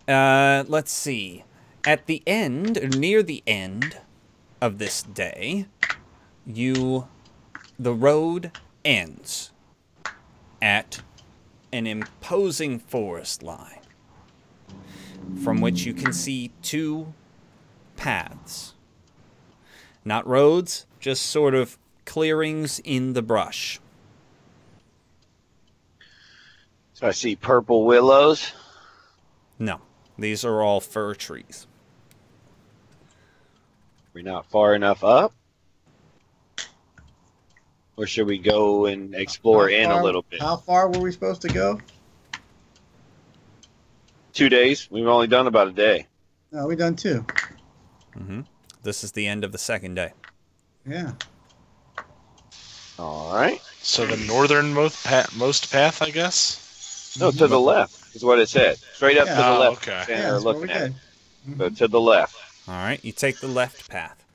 Let's see. At the end, or near the end of this day, the road ends at an imposing forest line from which you can see two paths. Not roads, just sort of clearings in the brush. So I see purple willows. No, these are all fir trees. We're not far enough up. Or should we go and explore in a little bit? How far were we supposed to go? 2 days. We've only done about a day. No, we done 2. Mm-hmm. This is the end of the second day. Yeah. All right. So the northernmost path, I guess? No, to the left is what it said. Straight up to the Oh, left. okay. Standing Yeah, there that's what looking we at it. did. So to the left. All right, you take the left path.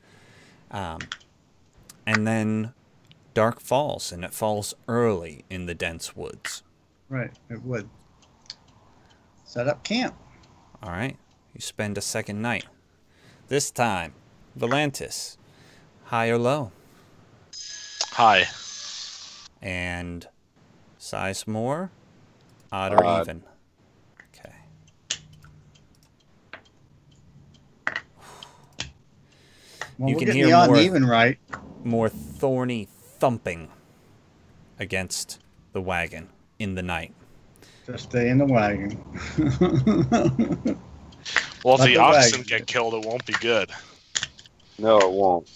And then dark falls, and it falls early in the dense woods. Right, it would. Set up camp. All right, you spend a second night. This time, Volantis, high or low? Hi. And Sizemore, odd or Odd. even? Okay. Well, You we're can getting hear the odd more- and even right. More thorny thumping against the wagon in the night. Just stay in the wagon. Well, if Let the the oxen wagon get killed, it won't be good. No, it won't.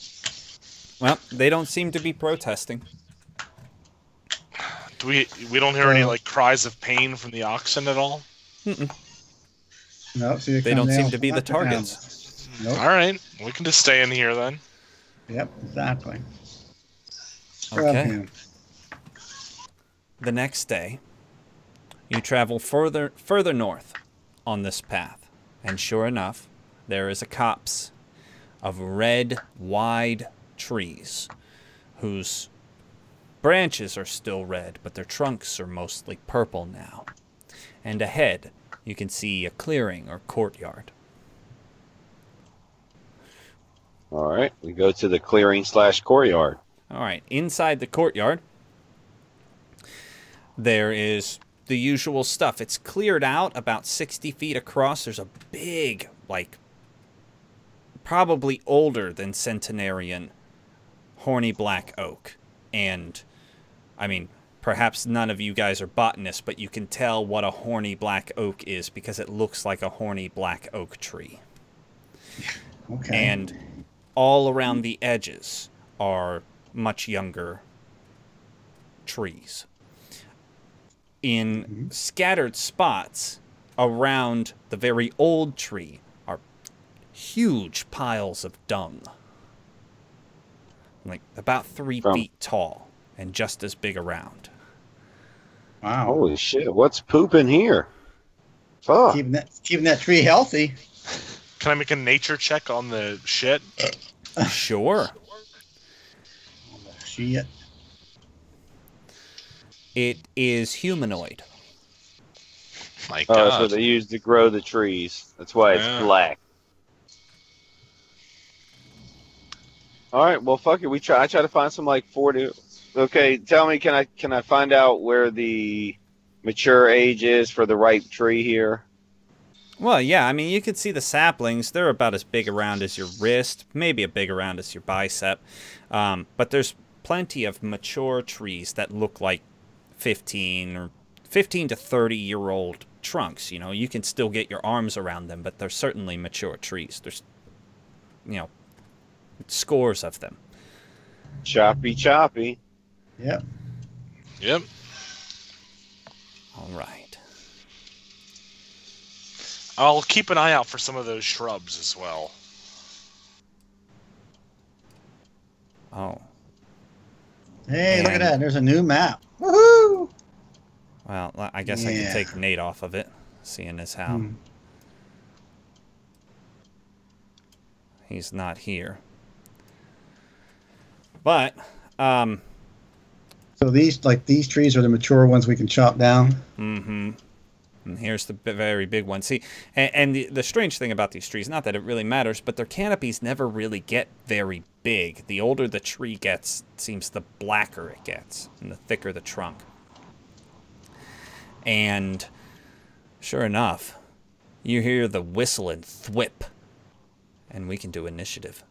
Well, they don't seem to be protesting. We don't hear any like cries of pain from the oxen at all? No, see, They don't seem to be the targets. Nope. All right. We can just stay in here then. Yep, exactly. Okay. The next day, you travel further north on this path, and sure enough, there is a copse of red, wide trees whose branches are still red, but their trunks are mostly purple now. And ahead, you can see a clearing or courtyard. All right. We go to the clearing/courtyard. All right, inside the courtyard, there is the usual stuff. It's cleared out about 60 feet across. There's a big, like, probably older than centenarian horny black oak. And, I mean, perhaps none of you guys are botanists, but you can tell what a horny black oak is because it looks like a horny black oak tree. Okay. And all around the edges are much younger trees. In scattered spots around the very old tree are huge piles of dung. Like about 3 feet tall and just as big around. Wow. Holy shit! What's pooping here? Fuck. Keeping that tree healthy. Can I make a nature check on the shit? Sure. Shit. It is humanoid. My Oh, God. that's what they use to grow the trees. That's why it's Yeah. black. All right. Well, fuck it. I try to find some like 40. Okay, tell me, can I find out where the mature age is for the right tree here? Well, yeah, I mean, you can see the saplings. They're about as big around as your wrist, maybe a big around as your bicep. But there's plenty of mature trees that look like 15 to 30-year-old trunks. You know, you can still get your arms around them, but they're certainly mature trees. There's, Scores of them. Choppy, choppy. Yep. Yep. All right. I'll keep an eye out for some of those shrubs as well. Oh. Hey, look at And- that. There's a new map. Woohoo! Well, I guess I can Yeah. take Nate off of it, seeing as how he's not here. But, So these trees are the mature ones we can chop down. and here's the very big one. See, and the strange thing about these trees, not that it really matters, but their canopies never really get very big. The older the tree gets, it seems the blacker it gets, and the thicker the trunk. And sure enough, you hear the whistle and thwip, and we can do initiative.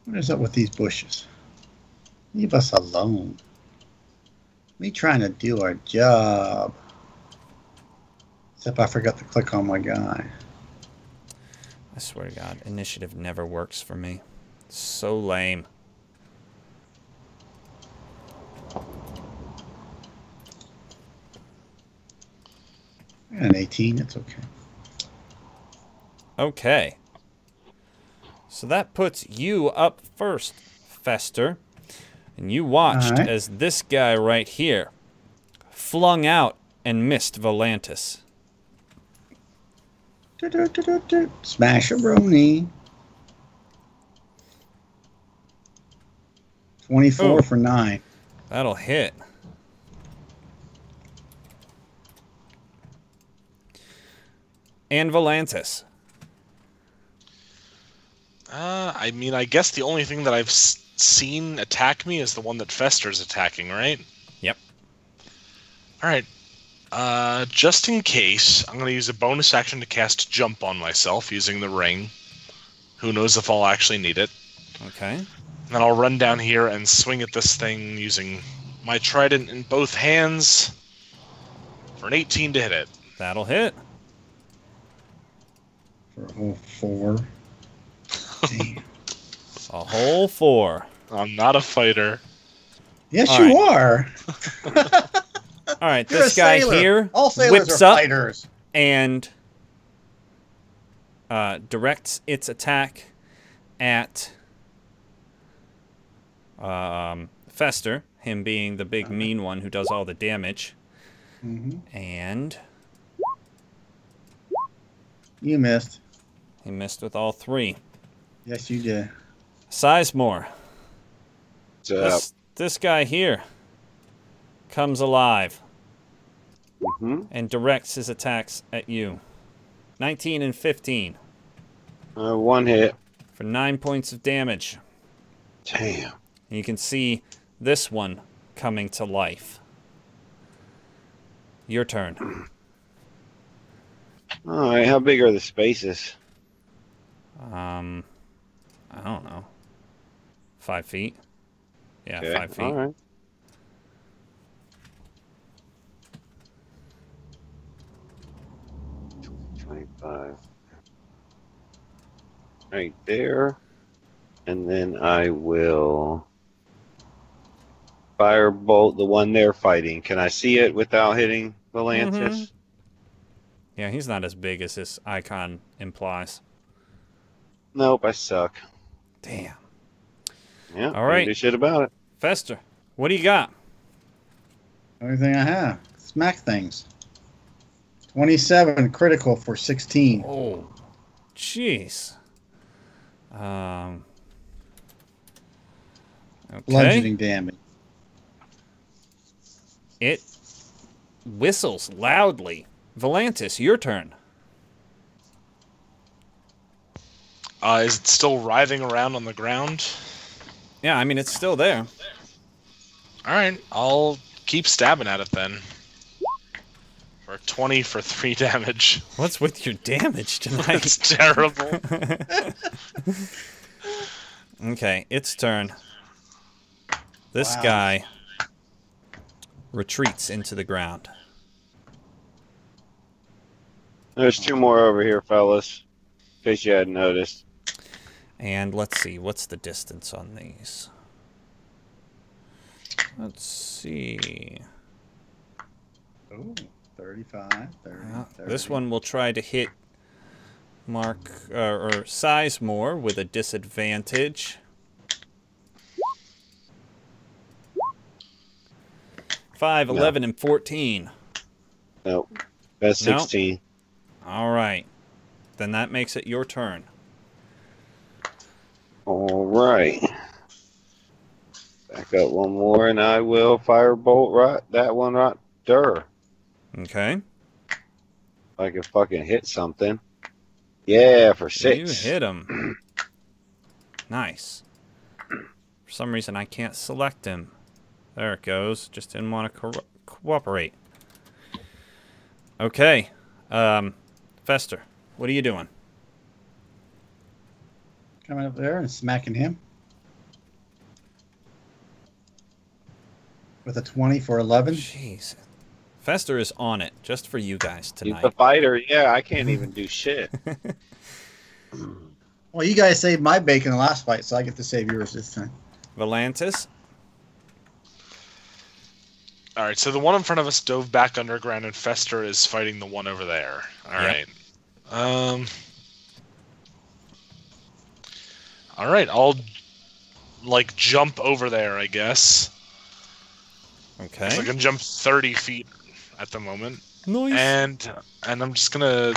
What is up with these bushes? Leave us alone. We trying to do our job. Except I forgot to click on my guy. I swear to God, initiative never works for me. It's so lame. I got an 18. It's okay. Okay. So that puts you up first, Fester. And you watched All right. as this guy right here flung out and missed Volantis. Smash-a-brony. 24 Ooh. for 9. That'll hit. And Volantis. I mean, I guess the only thing that I've seen attack me is the one that Fester's attacking, right? Yep. All right. Just in case, I'm going to use a bonus action to cast Jump on myself using the ring. Who knows if I'll actually need it. Okay. Then I'll run down here and swing at this thing using my trident in both hands for an 18 to hit it. That'll hit. For a whole 4. Damn. A whole 4. I'm not a fighter. Yes, All you are. All right, You're this a guy sailor. here All sailors whips are up fighters. and directs its attack at Fester, him being the big mean one who does all the damage. And You missed. he missed with all 3. Yes, you did. Sizemore. What's up? This guy here comes alive and directs his attacks at you. 19 and 15 One hit. for 9 points of damage. Damn. And you can see this one coming to life. Your turn. All right. How big are the spaces? I don't know. 5 feet? Yeah, Okay, 5 feet. All right. Right there. And then I will firebolt the one they're fighting. Can I see it without hitting Volantis? Yeah, he's not as big as this icon implies. Nope, I suck. Damn. Yeah, All right. can't do shit about it. Fester, what do you got? Only thing I have. Smack things. 27 critical for 16. Oh, jeez. Okay. Bludgeoning damage. It whistles loudly. Volantis, your turn. Is it still writhing around on the ground? Yeah, I mean, it's still there. Alright, I'll keep stabbing at it then. For 20 for 3 damage. What's with your damage tonight? It's terrible. Okay, its turn. This Wow. guy retreats into the ground. There's 2 more over here, fellas. case you hadn't noticed. And let's see, what's the distance on these? Let's see. Oh, 35, 30, 30. This one will try to hit mark or Sizemore with a disadvantage. 5, 11, and 14. Nope. That's 16. All right. Then that makes it your turn. All right. Back up one more, and I will firebolt that one right there. Okay. If I can fucking hit something. Yeah, for 6. You hit him. Nice. For some reason, I can't select him. There it goes. Just didn't want to cooperate. Okay. Fester, what are you doing? Coming up there and smacking him. With a 20 for 11. Jeez. Fester is on it, just for you guys He's tonight. the fighter. Yeah, I can't even do shit. Well, you guys saved my bacon the last fight, so I get to save yours this time. Volantis? All right, so the one in front of us dove back underground, and Fester is fighting the one over there. All right. All right, I'll like jump over there, I guess. Okay. So I can jump 30 feet at the moment, Nice. and I'm just gonna.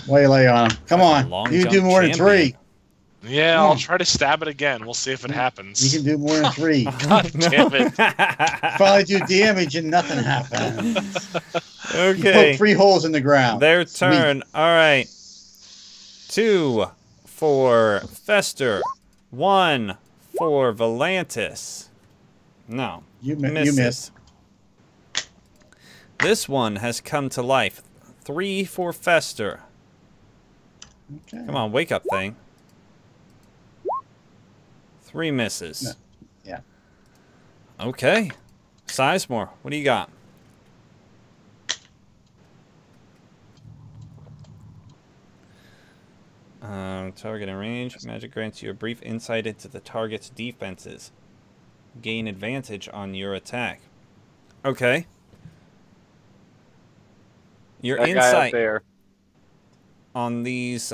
Waylay on him. Come on. Long You can do jump more than champion. 3. Yeah, Come I'll on. try to stab it again. We'll see if it happens. You can do more than 3. God damn it! Probably do damage and nothing happens. You Okay. poke 3 holes in the ground. Their Sweet. turn. All right. 2 for Fester. 1 for Volantis. No. You misses. missed. This one has come to life. 3 for Fester. Okay. Come on, wake up thing. 3 misses. No. Yeah. Okay. Sizemore, what do you got? Target in range. Magic grants you a brief insight into the target's defenses. Gain advantage on your attack. Okay. Your That guy up insight there. on these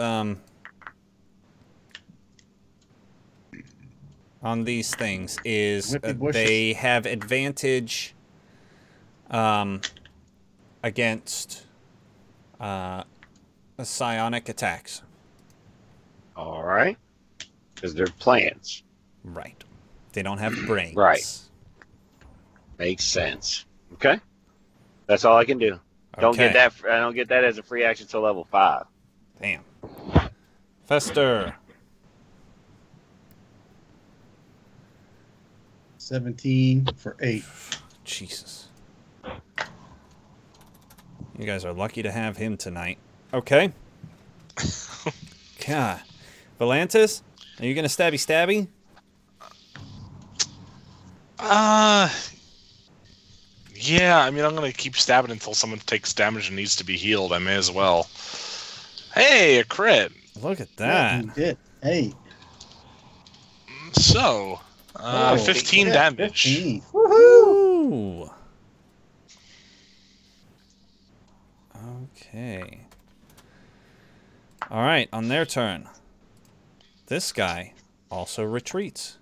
things is Whippy bushes. they have advantage against psionic attacks. All right. Because they're plants. Right. They don't have brains. Right. Makes sense. Okay. That's all I can do. Don't Okay. get that. I don't get that as a free action till level 5. Damn. Fester. 17 for 8. Jesus. You guys are lucky to have him tonight. Okay. God. Volantis, are you gonna stabby? Yeah, I mean, I'm gonna keep stabbing until someone takes damage and needs to be healed. I may as well. Hey, a crit. Look at Yeah, that. you did. 8. So, 15 yeah, damage. 15. Woohoo! Okay. All right, on their turn. This guy also retreats.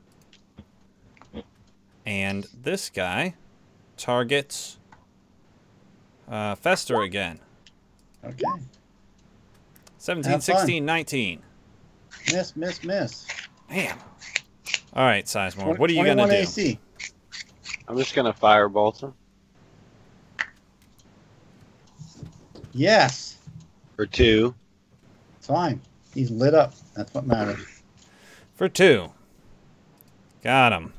And this guy targets Fester again. Okay. 17, Have fun. 16, 19. Miss. Damn. All right, Sizemore, what are you going to 21 do? AC. I'm just gonna firebolt him Yes. for 2. It's fine. He's lit up. That's what matters. For 2. Got him.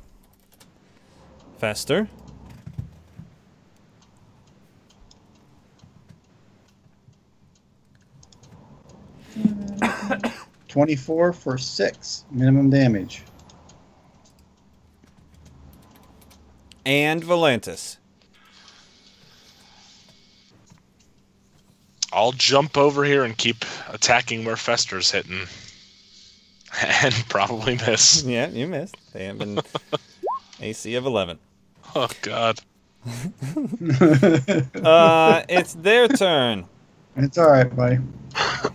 Fester. Mm. 24 for 6. Minimum damage. And Volantis. I'll jump over here and keep attacking where Fester's hitting. And probably miss. Yeah, you missed. They have been AC of 11. Oh, God. It's their turn. It's all right, buddy.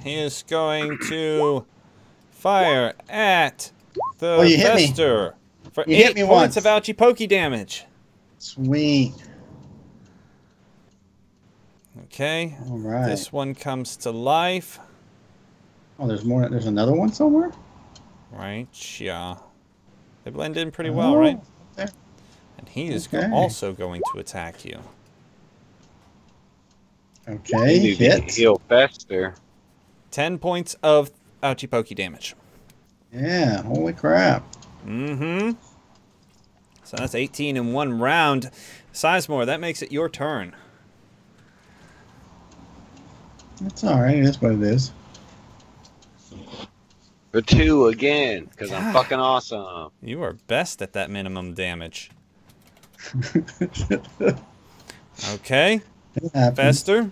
He is going to fire at the Oh, you hit me. Fester for You 8 hit me points once. of ouchie pokey damage. Sweet. Okay. All right. This one comes to life. Oh, there's more. There's another one somewhere. Right, yeah. They blend in pretty well, right? There. And he is Okay. also going to attack you. Okay, You need to hit. heal Fester. 10 points of ouchie pokey damage. Yeah, holy crap. Mm-hmm. So that's 18 in one round. Sizemore, that makes it your turn. It's all right. It is what it is. For 2 again, because God. I'm fucking awesome. You are best at that minimum damage. Okay, It happens. Fester.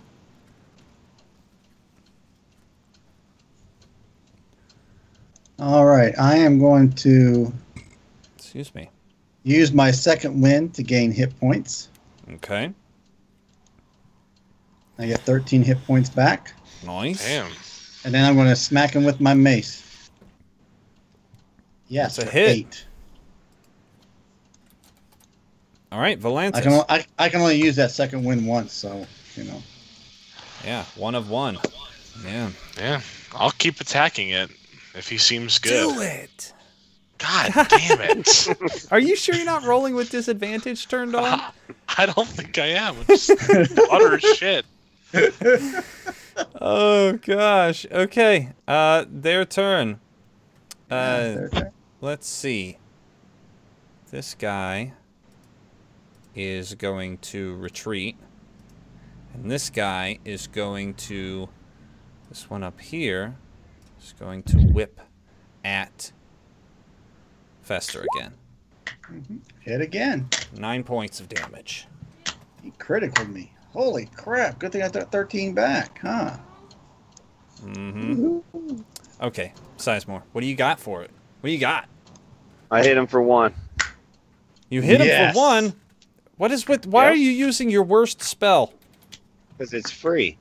All right, I am going to Excuse me. use my second wind to gain hit points. Okay, I get 13 hit points back, nice. Damn. and then I'm going to smack him with my mace. Yes, That's a for hit. 8. All right, Valantis. I can only use that second wind once, so you know. Yeah, 1 of 1. Yeah. Yeah. I'll keep attacking it if he seems good. Do it. God damn it. Are you sure you're not rolling with disadvantage turned on? I don't think I am. It's utter shit. Oh gosh. Okay. Their turn. Their turn. Let's see. This guy is going to retreat. And this guy is going to, this one up here, is going to whip at Fester again. Hit again. 9 points of damage. He criticaled me. Holy crap. Good thing I took 13 back, huh? Mm-hmm. Okay, Sizemore, what do you got for it? What do you got? I hit him for 1. You hit him Yes. for 1? What is with, why Yep. are you using your worst spell? Because it's free.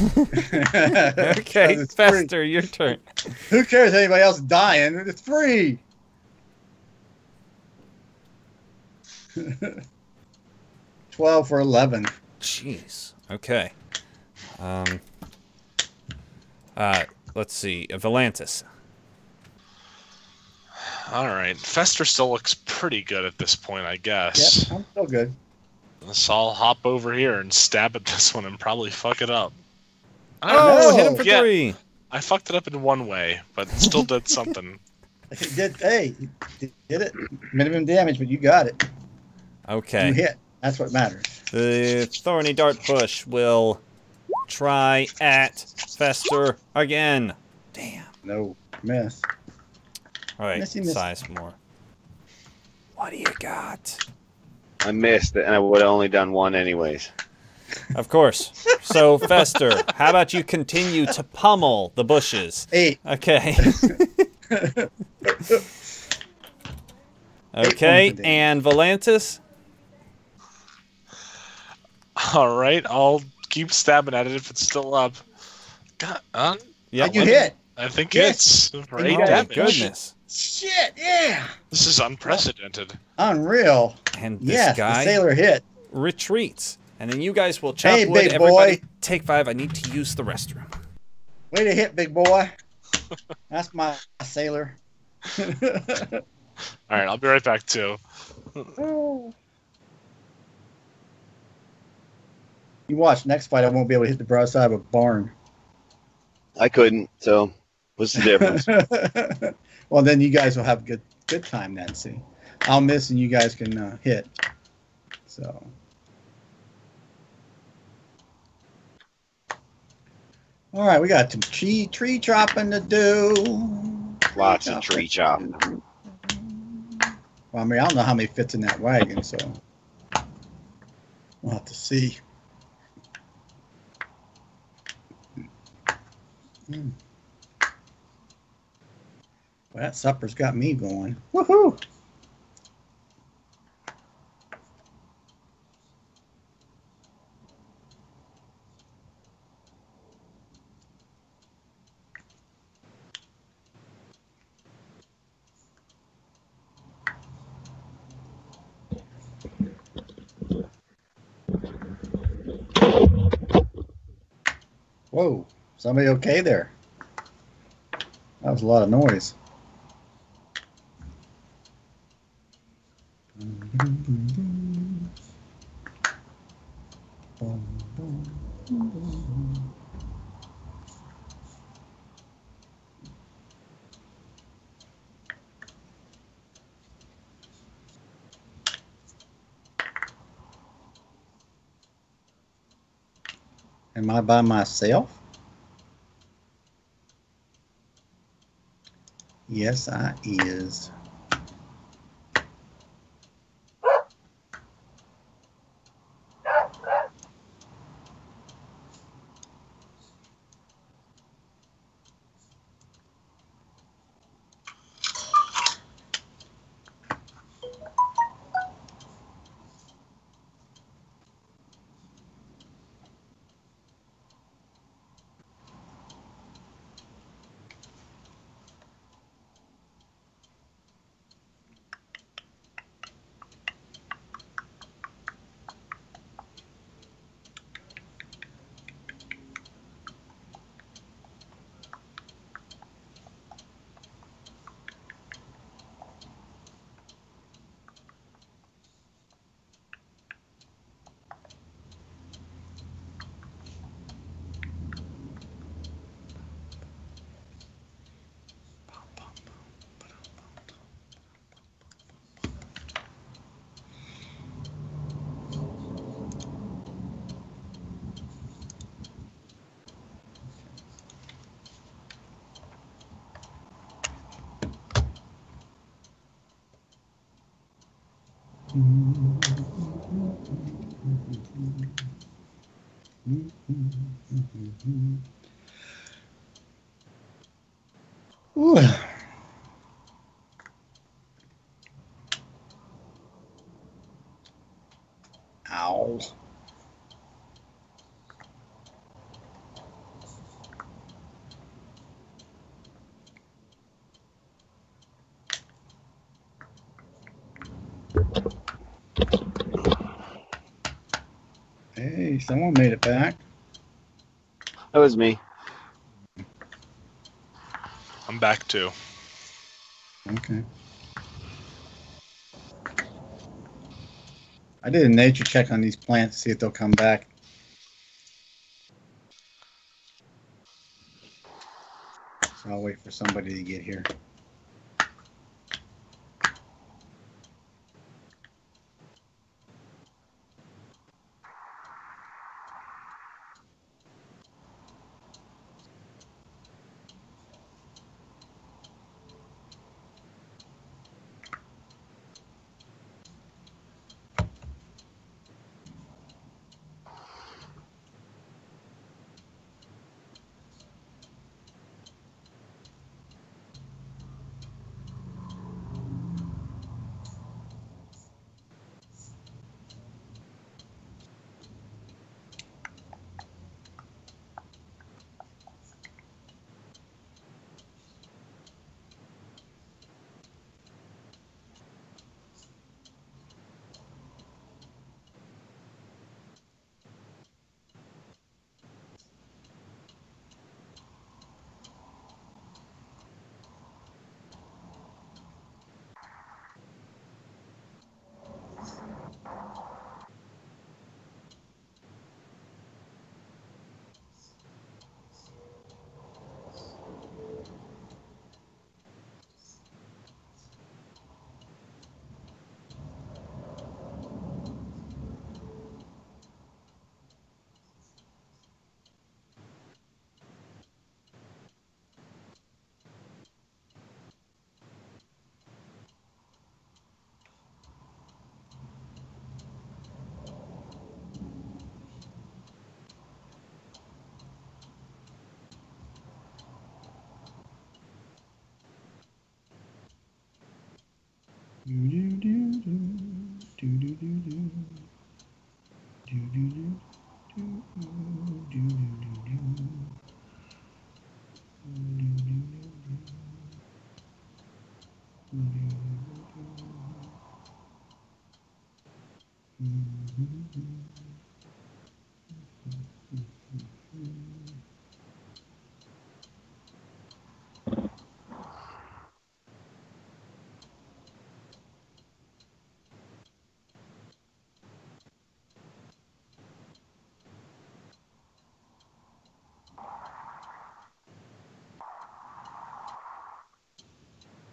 Okay, It's Fester, your turn. free. Who cares if anybody else dying? It's free. 12 for 11. Jeez. Okay. Let's see. Valantis. Alright. Fester still looks pretty good at this point, I guess. Yep, I'm still good. So I'll hop over here and stab at this one and probably fuck it up. I don't Oh, no. hit him for Yeah. 3. I fucked it up in one way, but still did something. It did, hey, you did it. Minimum damage, but you got it. You Okay. hit. That's what matters. The thorny dart bush will try at Fester again. Damn. No, miss. All right, Missy, miss. Sizemore. What do you got? I missed it, and I would have only done 1 anyways. Of course. So, Fester, how about you continue to pummel the bushes? 8. Okay. Okay, points of damage. and Valantis? Alright, I'll keep stabbing at it if it's still up. God, Yep. You hit. I think Yes. it's for And 8 you Oh, got my damage. goodness. Shit, yeah. This is unprecedented. Unreal. And this Yes, guy the sailor hit. retreats. And then you guys will chop Hey, wood. big Everybody, boy. take 5. I need to use the restroom. Way to hit, big boy. That's my sailor. Alright, I'll be right back too. You watch, next fight I won't be able to hit the broadside of a barn. I couldn't, so what's the difference? Well, then you guys will have a good time then, see. I'll miss and you guys can hit. So. All right, we got some tree chopping to do. Lots of tree chopping. Well, I mean, I don't know how many fits in that wagon, so we'll have to see. Well, that supper's got me going. Woohoo! Whoa, somebody okay there? That was a lot of noise. Am I by myself? Yes, I is. Ooh. Ow. Hey, someone made it back. That was me. I'm back too. Okay. I did a nature check on these plants to see if they'll come back. So I'll wait for somebody to get here.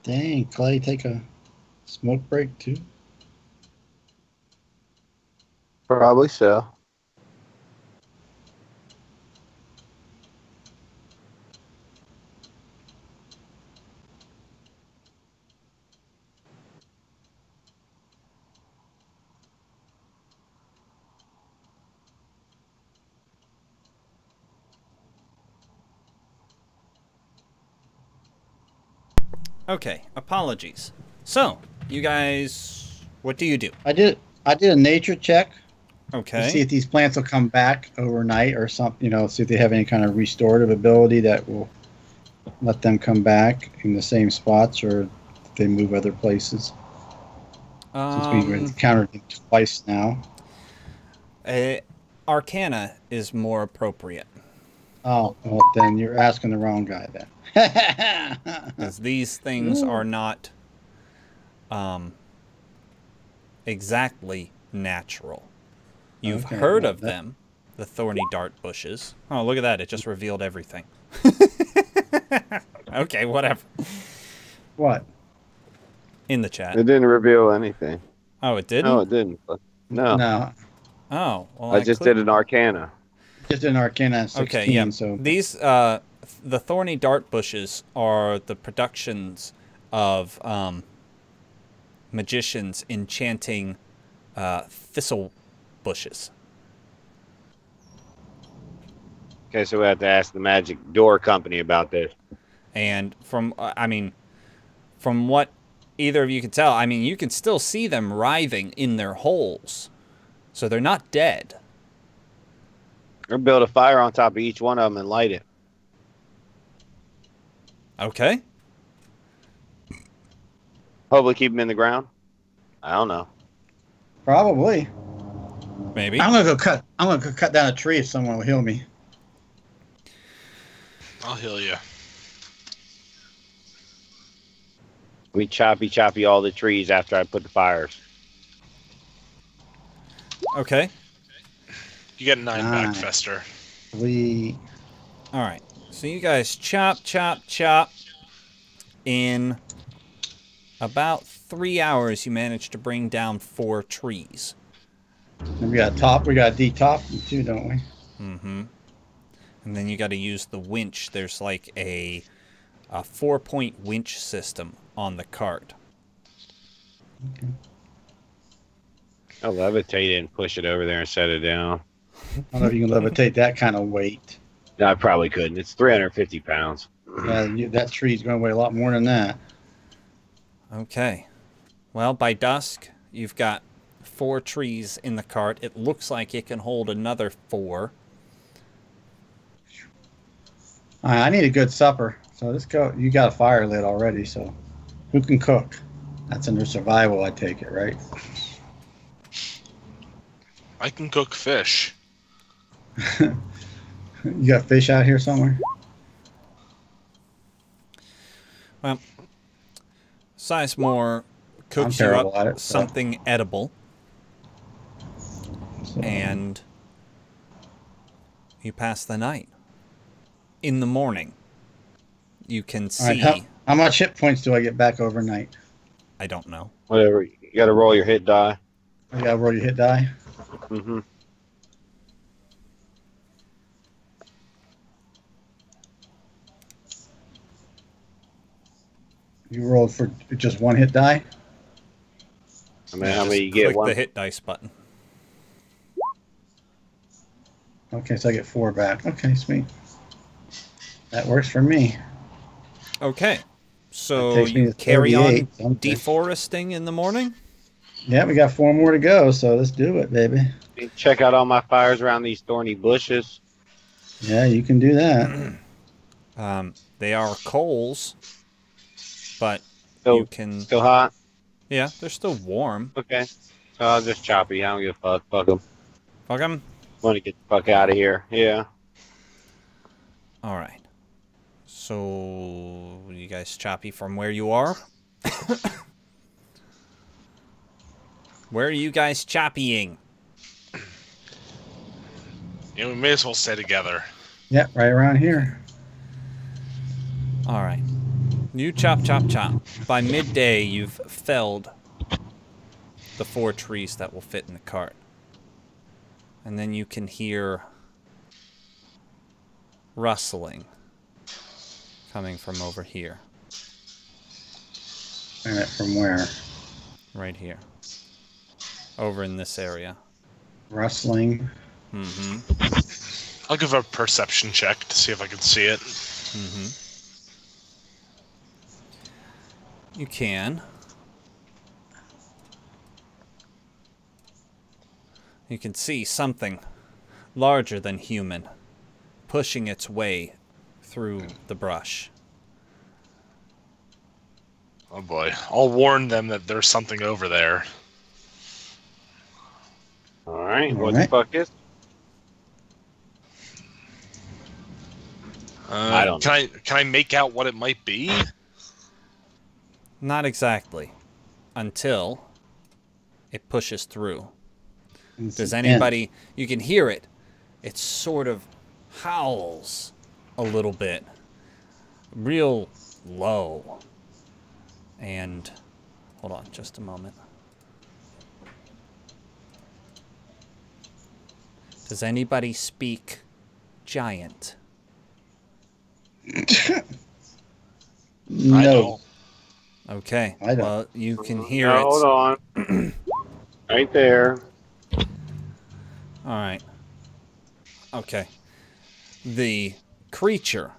Dang, Clay, take a smoke break too. Probably so. Okay, apologies. So, you guys, what do you do? I did a nature check to see Okay. if these plants will come back overnight or something. See if they have any kind of restorative ability that will let them come back in the same spots, or if they move other places. Since we've encountered them twice now. Arcana is more appropriate. Oh, well, then you're asking the wrong guy then. Because these things are not exactly natural. You've Okay, heard well, of them, the thorny dart bushes. Oh, look at that. It just revealed everything. Okay, whatever. What? In the chat. It didn't reveal anything. Oh, it didn't? No, it didn't. No. No, Oh, well, I just did an Arcana. just an Arcana 16. Okay, yeah. So These, the thorny dart bushes are the productions of magicians enchanting thistle bushes. Okay, so we have to ask the magic door company about this. And from what either of you can tell, you can still see them writhing in their holes. So they're not dead. Or build a fire on top of each one of them and light it. Okay. Hopefully keep them in the ground. I don't know. probably. Maybe. I'm gonna go cut down a tree if someone will heal me. I'll heal you. We choppy all the trees after I put the fires. Okay. You get 9 back, Nice. Fester. All right. So you guys chop. In about 3 hours, you managed to bring down 4 trees. And we got D-top too, don't we? Mm-hmm. And then you got to use the winch. There's like a 4-point winch system on the cart. Okay. I'll levitate it and push it over there and set it down. I don't know if you can levitate that kind of weight. No, I probably couldn't. It's 350 pounds. Yeah, that tree's going to weigh a lot more than that. Okay. Well, by dusk, you've got 4 trees in the cart. It looks like it can hold another 4. All right, I need a good supper. So let's go. You got a fire lit already, so who can cook? That's under survival, I take it, right? I can cook fish. You got fish out here somewhere? Well, Sizemore cooks you terrible up at it, so. something edible, So, and you pass the night. In the morning, you can all see... right, how much hit points do I get back overnight? I don't know. Whatever. You got to roll your hit die. I got to roll your hit die. Mm-hmm. You rolled for just one hit die? I mean, how Just many you get? click One. the hit dice button. Okay, so I get 4 back. Okay, sweet. That works for me. Okay, So takes me you to carry on 38 something. deforesting in the morning? Yeah, we got 4 more to go, so let's do it, baby. Check out all my fires around these thorny bushes. Yeah, you can do that. They are coals, but you Still, can... still hot? Yeah, they're still warm. Okay. So I'll just chop you. I don't give a fuck. Fuck them. Fuck 'em. Want to get the fuck out of here. Yeah. All right. So, you guys choppy from where you are? Where are you guys choppying? Yeah, we may as well stay together. Yeah, right around here. All right. You chop, chop, chop. By midday, you've felled the 4 trees that will fit in the cart. And then you can hear rustling coming from over here. All right, from where? Right here. Over in this area. Rustling. Mm-hmm. I'll give a perception check to see if I can see it. Mm-hmm. You can. You can see something larger than human pushing its way through the brush. Oh boy. I'll warn them that there's something over there. All right. All What the right. fuck is? I don't know. Can I make out what it might be? Not exactly. Until it pushes through. Does anybody... You can hear it. It sort of howls a little bit. Real low. And... Hold on just a moment. Does anybody speak giant? No. I don't. Okay. I don't. Well, you can hear No, it. hold on. Right there. All right. Okay. The creature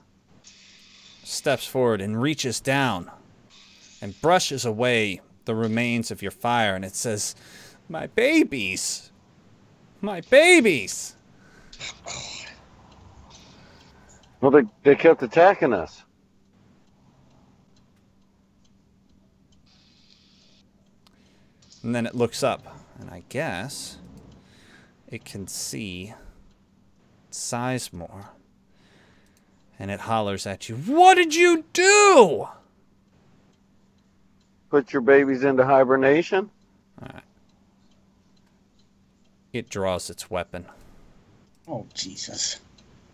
steps forward and reaches down and brushes away the remains of your fire, and it says, "My babies! My babies!" Well, they kept attacking us. And then it looks up, and I guess it can see Sizemore. And it hollers at you, "What did you do?" Put your babies into hibernation? It draws its weapon. Oh, Jesus.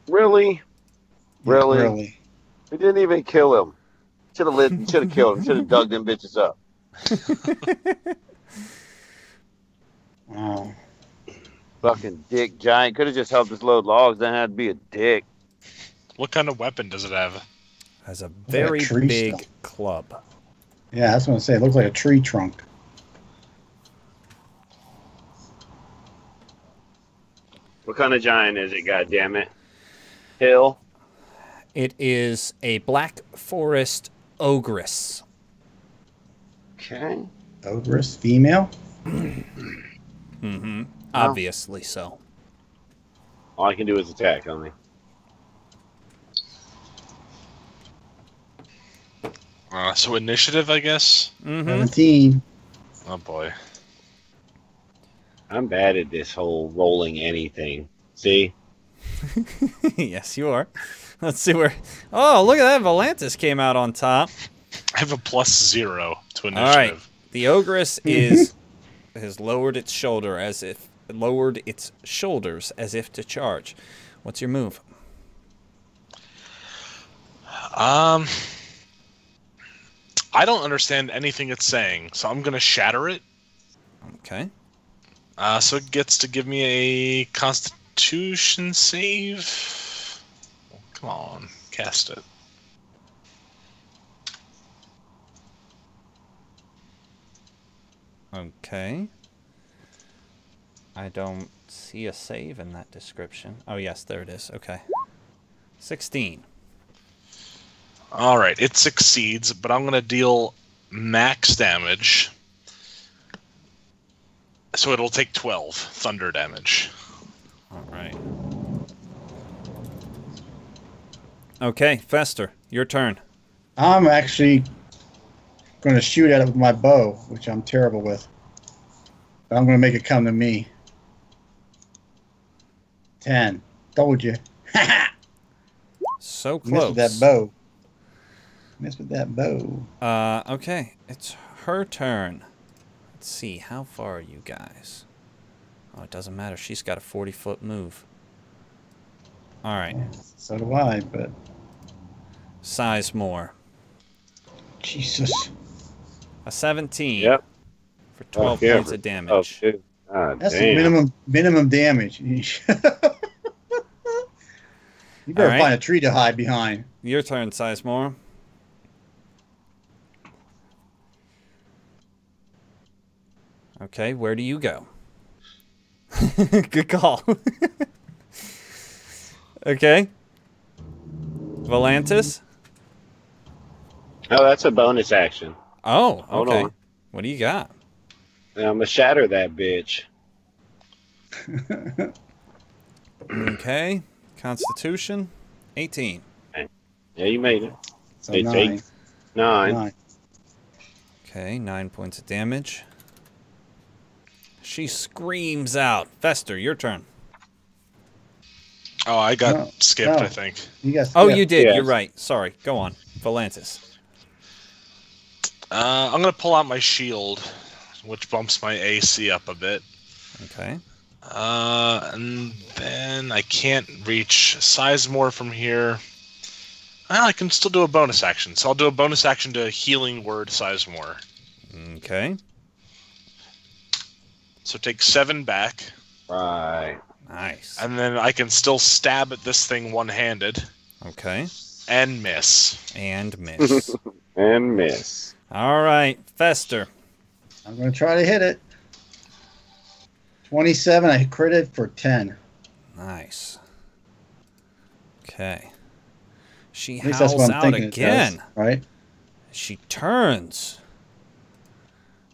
Really? Really? Really? We didn't even kill him. Should have killed him. Should have dug them bitches up. Wow. Fucking dick giant. Could have just helped us load logs. Then had to be a dick. What kind of weapon does it have? Has a very tree big stump. club. Yeah, that's what I'm saying. It looks like a tree trunk. What kind of giant is it, goddammit? Hill? It is a black forest ogress. Okay. Ogress, female? Mm-hmm. Obviously so. All I can do is attack on me. So initiative, I guess? Mm-hmm. 17. Oh boy. I'm bad at this whole rolling anything. See? Yes, you are. Let's see where... Oh, look at that. Volantis came out on top. I have a +0 to initiative. All right. The ogress has lowered its shoulders as if to charge. What's your move? I don't understand anything it's saying, so I'm gonna shatter it. Okay. So it gets to give me a Constitution save. Come on, cast it. Okay. I don't see a save in that description. Oh, yes, there it is. Okay. 16. All right, it succeeds, but I'm going to deal max damage. So it'll take 12 thunder damage. All right. Okay, Fester, your turn. I'm actually going to shoot at it with my bow, which I'm terrible with. But I'm going to make it come to me. 10. Told you. So close. Missed with that bow. Missed with that bow. Okay, it's her turn. Let's see, how far are you guys? Oh, it doesn't matter. She's got a 40-foot move. All right. So do I, but... Sizemore. Jesus. A 17. Yep. For 12 points of damage. Oh, shit. God, That's damn. the minimum damage. You better right. find a tree to hide behind. Your turn, Sizemore. Okay, where do you go? Good call. Okay. Volantis? Oh, that's a bonus action. Oh, Hold okay. on. What do you got? I'm gonna shatter that bitch. Okay. Constitution, 18. Yeah, you made it. So It's 9. 8, 9. 9. Okay, 9 points of damage. She screams out. Fester, your turn. Oh, I got No, skipped, no. I think. You got Oh, skipped. you did. Yes. You're right. Sorry. Go on. Volantis. I'm going to pull out my shield, which bumps my AC up a bit. Okay. And then I can't reach Sizemore from here. Well, I can still do a bonus action. So I'll do a bonus action to Healing Word Sizemore. Okay. So take 7 back. Right. Nice. And then I can still stab at this thing one-handed. Okay. And miss. And miss. And miss. All right. Fester. I'm going to try to hit it. 27. I critted for 10. Nice. Okay. She At least that's howls what I'm out thinking it again. does, right? She turns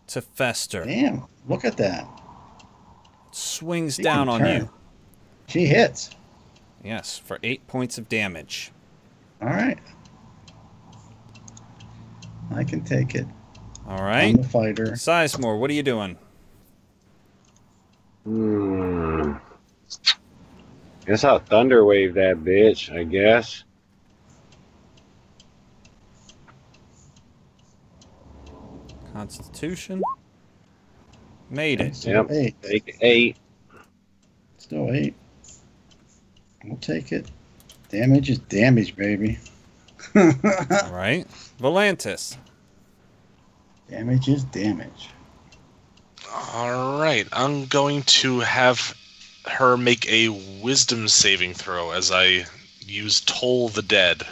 to Fester. Damn. Look at that. Swings She down can on turn. you. She hits. Yes, for 8 points of damage. All right. I can take it. All I'm right. the fighter. Sizemore, what are you doing? Guess I'll thunder wave that bitch, I guess. Constitution. Made it. Still Yep. 8. Take 8. Still 8. We'll take it. Damage is damage, baby. All right. Volantis. Damage is damage. All right. I'm going to have her make a wisdom saving throw as I use Toll the Dead.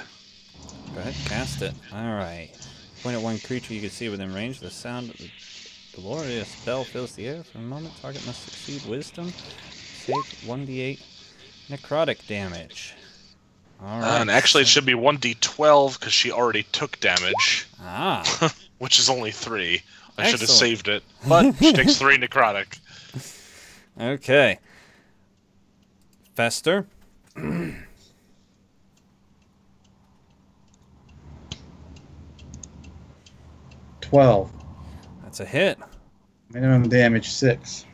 Go ahead, cast it. All right. Point at one creature you can see within range. The sound of the glorious spell fills the air for a moment. Target must succeed wisdom. Save 1d8 necrotic damage. All right. And actually, it should be 1d12 because she already took damage, Ah. which is only 3. I should have Excellent. saved it, but she takes 3 necrotic. Okay. Fester. 12. That's a hit. Minimum damage 6.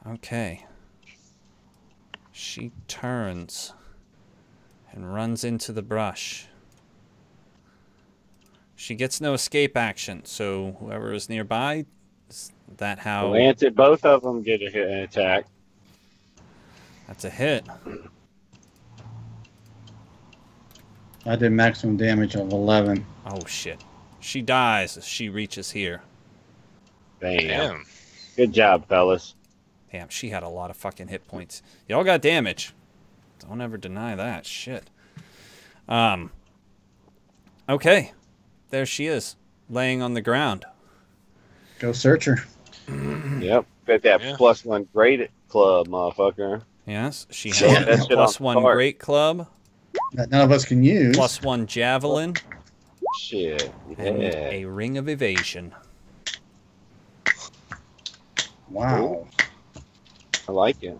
Okay. She turns and runs into the brush. She gets no escape action, so whoever is nearby, is that how... Lancet, both of them get a hit and attack. That's a hit. I did maximum damage of 11. Oh, shit. She dies as she reaches here. Damn. Damn. Good job, fellas. Damn, she had a lot of fucking hit points. Y'all got damage. Don't ever deny that. Shit. Okay. There she is, laying on the ground. Go search her. Yep. Got that Yeah. +1 great club, motherfucker. Yes, she Yeah, has that a shit on +1 cart. great club. that none of us can use. +1 javelin, Shit. and Yeah. a ring of evasion. Wow. I like it.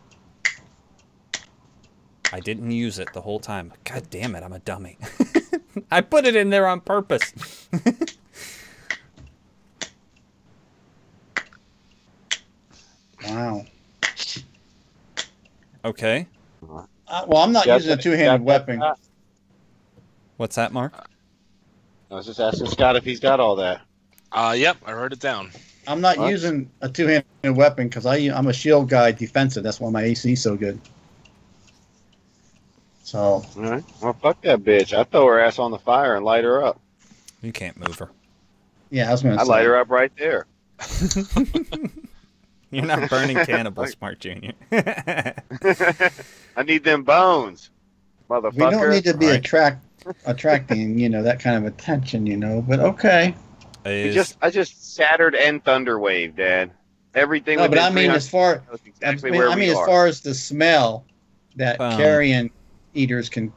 I didn't use it the whole time. God damn it, I'm a dummy. I put it in there on purpose. Wow. Okay. Well, I'm not using a two-handed weapon. What's that, Mark? I was just asking Scott if he's got all that. Yep, I wrote it down. I'm not What? using a two-handed weapon because I'm a shield guy defensive. That's why my AC is so good. So, All right. Well, fuck that bitch. I throw her ass on the fire and light her up. You can't move her. yeah, I was going to I say. light her up right there. You're not burning cannibals, Mark Jr. I need them bones, motherfucker. We don't need to be Right. attracting, that kind of attention, but okay. I just shattered and thunder waved, Dad. Everything. No, but within I mean, 300 as far knows exactly where we as are. far as the smell that carrion eaters can,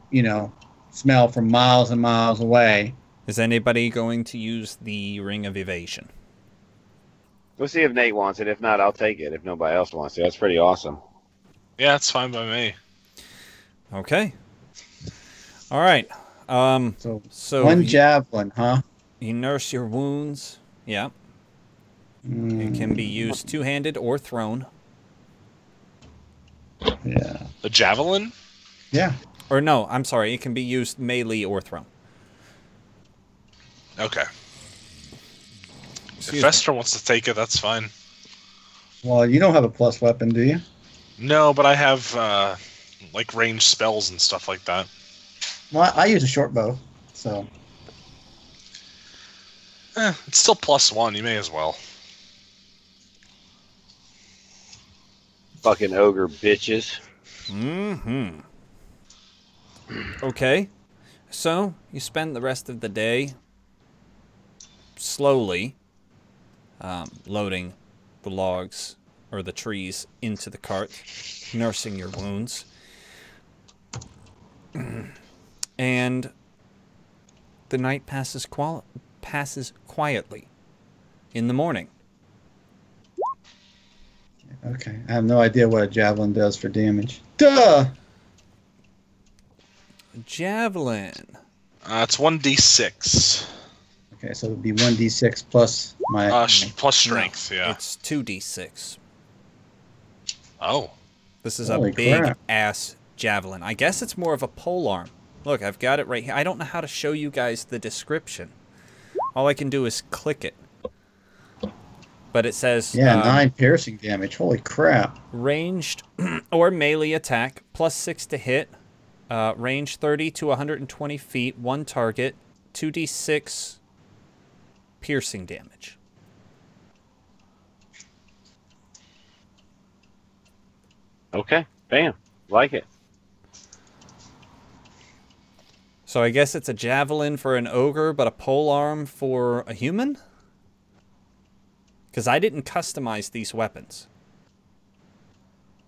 smell from miles and miles away. Is anybody going to use the ring of evasion? We'll see if Nate wants it. If not, I'll take it. If nobody else wants it, that's pretty awesome. Yeah, it's fine by me. Okay. All right. So one javelin, huh? You nurse your wounds. Yeah. It can be used two-handed or thrown. Yeah. The javelin? Yeah. Or no, I'm sorry. It can be used melee or thrown. Okay. Excuse If Esther wants to take it, that's fine. Well, you don't have a plus weapon, do you? No, but I have like ranged spells and stuff like that. Well, I use a short bow, so. It's still +1. You may as well. Fucking ogre bitches. Mm-hmm. Okay. So, you spend the rest of the day slowly loading the logs or the trees into the cart, nursing your wounds. And the night passes quietly. In the morning, Okay. I have no idea what a javelin does for damage. Duh! javelin. It's 1d6. Okay, so it would be 1d6 plus my. Plus strength, yeah. It's 2d6. Oh. This is Holy a big crap. ass javelin. I guess it's more of a polearm. Look, I've got it right here. I don't know how to show you guys the description. All I can do is click it. But it says... Yeah, 9 piercing damage. Holy crap. Ranged or melee attack, +6 to hit. Range 30 to 120 feet, 1 target, 2d6 piercing damage. Okay. Bam. Like it. So I guess it's a javelin for an ogre, but a polearm for a human? Because I didn't customize these weapons.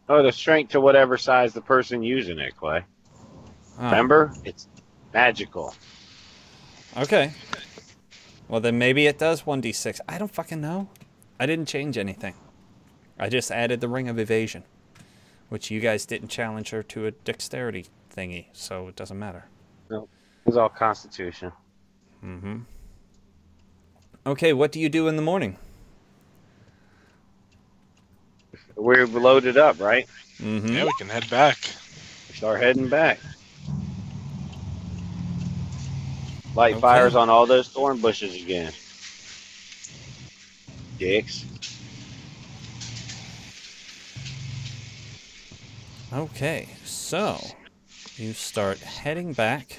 Oh, the strength to whatever size the person using it, Clay. Oh, Remember? It's magical. okay. Well, then maybe it does 1d6. I don't fucking know. I didn't change anything. I just added the ring of evasion, which you guys didn't challenge her to a dexterity thingy, so it doesn't matter. No, it's all Constitution. Mm-hmm. Okay, what do you do in the morning? We're loaded up, right? Mm-hmm. Yeah, we can head back. Start heading back. Light Okay. fires on all those thorn bushes again. Dicks. Okay, so you start heading back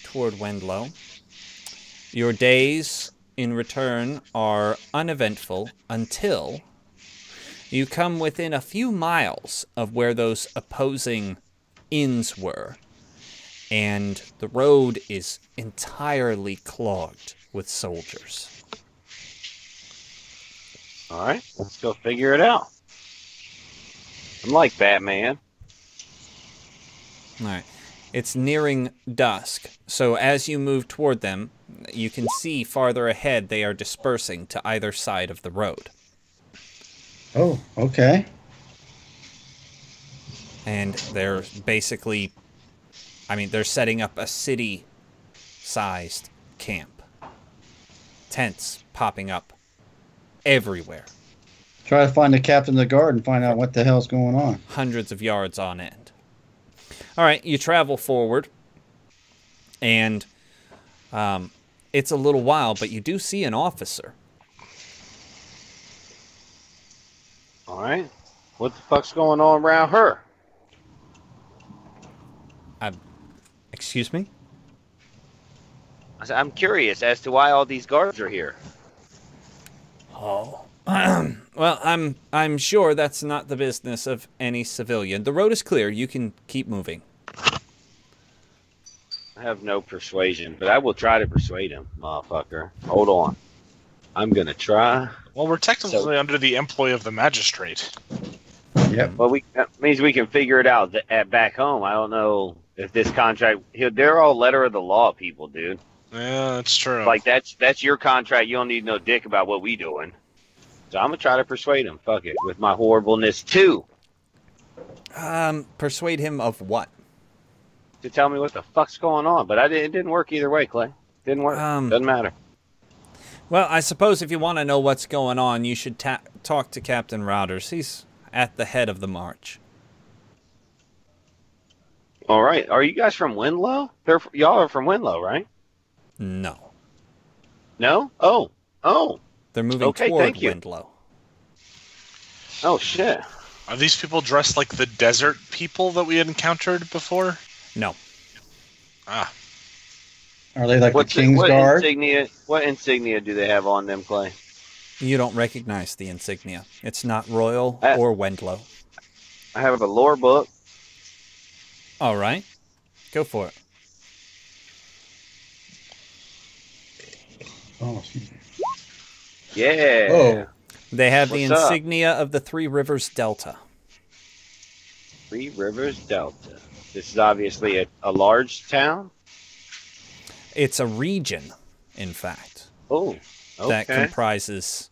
toward Wendlow. Your days in return are uneventful until you come within a few miles of where those opposing inns were, and the road is entirely clogged with soldiers. All right, let's go figure it out. I'm like Batman. All right. It's nearing dusk, so as you move toward them, you can see farther ahead they are dispersing to either side of the road. Oh, okay. And they're basically, I mean, they're setting up a city-sized camp. Tents popping up everywhere. Try to find the captain of the guard and find out what the hell's going on. Hundreds of yards on end. All right, you travel forward, and it's a little while, but you do see an officer. All right. What the fuck's going on around her? Excuse me? I'm curious as to why all these guards are here. Oh. Well, I'm sure that's not the business of any civilian. The road is clear. You can keep moving. I have no persuasion, but I will try to persuade him, motherfucker. Hold on. I'm gonna try. Well, we're technically under the employ of the magistrate. Yep. Well, that means we can figure it out at back home. I don't know if this contract. They're all letter of the law people, dude. Yeah, that's true. Like that's your contract. You don't need no dick about what we doing. So I'm gonna try to persuade him. Fuck it, with my horribleness too. Persuade him of what? To tell me what the fuck's going on. But it didn't work either way, Clay. Didn't work. Doesn't matter. Well, I suppose if you want to know what's going on, you should talk to Captain Routers. He's at the head of the march. All right. Are you guys from Wendlow? Y'all are from Wendlow, right? No. No? Oh. They're moving toward Wendlow. Oh, shit. Are these people dressed like the desert people that we had encountered before? No. Ah. Are they like the King's Guard? What insignia do they have on them, Clay? You don't recognize the insignia. It's not royal or Wendlow. I have a lore book. All right. Go for it. Oh, excuse me. Yeah. Oh. They have the What's insignia of the Three Rivers Delta. Three Rivers Delta. This is obviously a large town. It's a region, in fact. Oh, okay. That comprises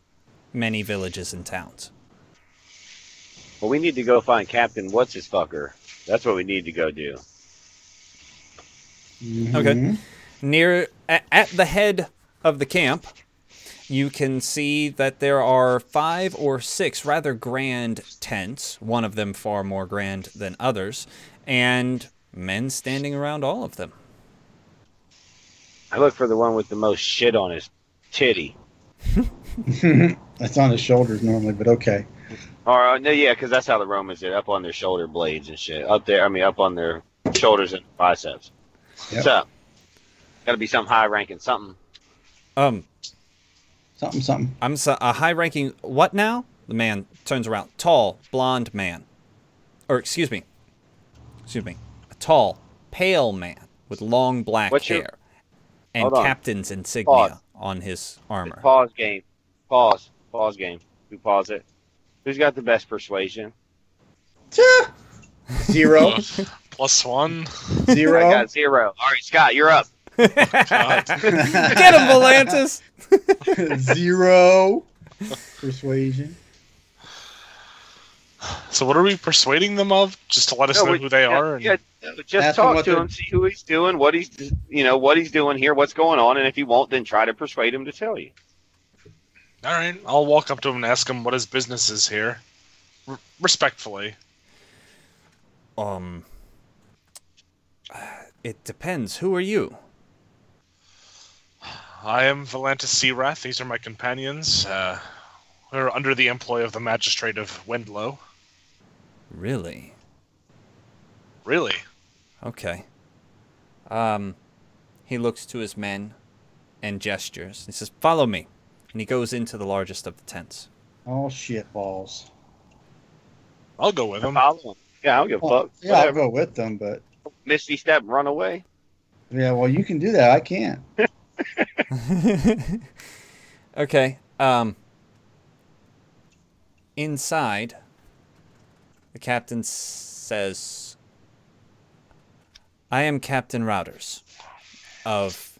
many villages and towns. Well, we need to go find Captain What's-His-Fucker. That's what we need to go do. Mm-hmm. Okay. At the head of the camp, you can see that there are 5 or 6 rather grand tents, one of them far more grand than others, and men standing around all of them. I look for the one with the most shit on his titty. That's on his shoulders normally, but okay. Or no, yeah, because that's how the Romans did, up on their shoulder blades and shit. Up on their shoulders and biceps. Yep. What's up? Got to be something high-ranking, something. Something. I'm a high-ranking what now? The man turns around. Tall, blonde man. Or excuse me. A tall, pale man with long black hair. And captain's insignia on his armor. Pause game. Pause game. Who pause it? Who's got the best persuasion? 0. +1. 0. I got 0. All right, Scott, you're up. Get him, Volantis! 0 persuasion. So what are we persuading them of? Just to let us know who they are? Yeah, just talk to him, see who he's doing, what he's doing here, what's going on, and if he won't, then try to persuade him to tell you. All right, I'll walk up to him and ask him what his business is here, respectfully. It depends. Who are you? I am Volantis Searath. These are my companions. We're under the employ of the magistrate of Wendlow. Really? Really? Okay. He looks to his men and gestures. He says, "Follow me." And he goes into the largest of the tents. Oh, shit balls. I'll go with him. Follow him. Yeah, I don't give a fuck. Yeah, I'll go with them, but... Misty step, run away. Yeah, well, you can do that. I can't. Okay. Inside, the captain says, I am Captain Routers of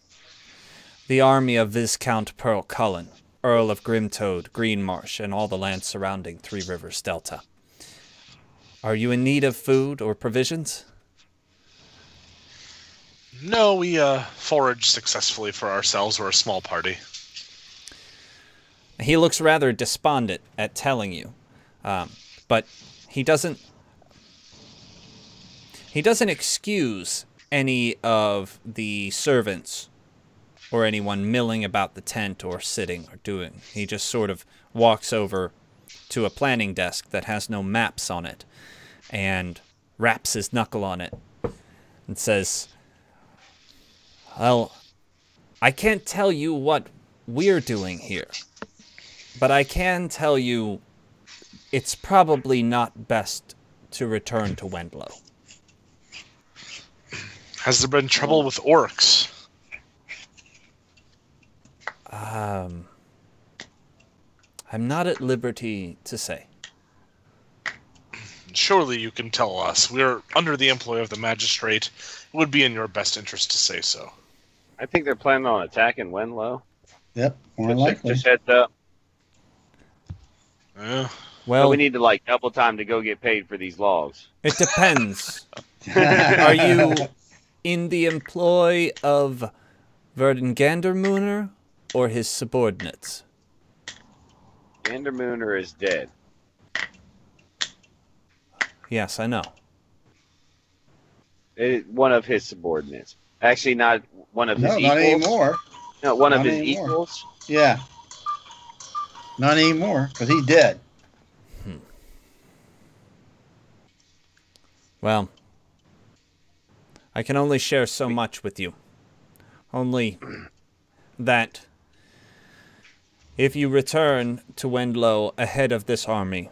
the army of Viscount Pearl Cullen, Earl of Grimtoad, Greenmarsh, and all the land surrounding Three Rivers Delta. Are you in need of food or provisions? No, we foraged successfully for ourselves. We're a small party. He looks rather despondent at telling you, but he doesn't excuse any of the servants or anyone milling about the tent or sitting or doing. He just sort of walks over to a planning desk that has no maps on it and raps his knuckle on it and says, well, I can't tell you what we're doing here, but I can tell you it's probably not best to return to Wendlow. Has there been trouble with orcs? I'm not at liberty to say. Surely you can tell us. We're under the employ of the magistrate. It would be in your best interest to say so. I think they're planning on attacking Wendlow. Yep, more likely. Just heads up. Well, So we need to like double time to go get paid for these logs. it depends. Are you in the employ of Verdun Gandermooner or his subordinates? Gandermooner is dead. Yes, I know. One of his subordinates. Actually, not one of his equals. No, not anymore. No, one of Not his anymore. equals. Yeah. Not anymore, because he's dead. Well, I can only share so much with you. Only that if you return to Wendlow ahead of this army,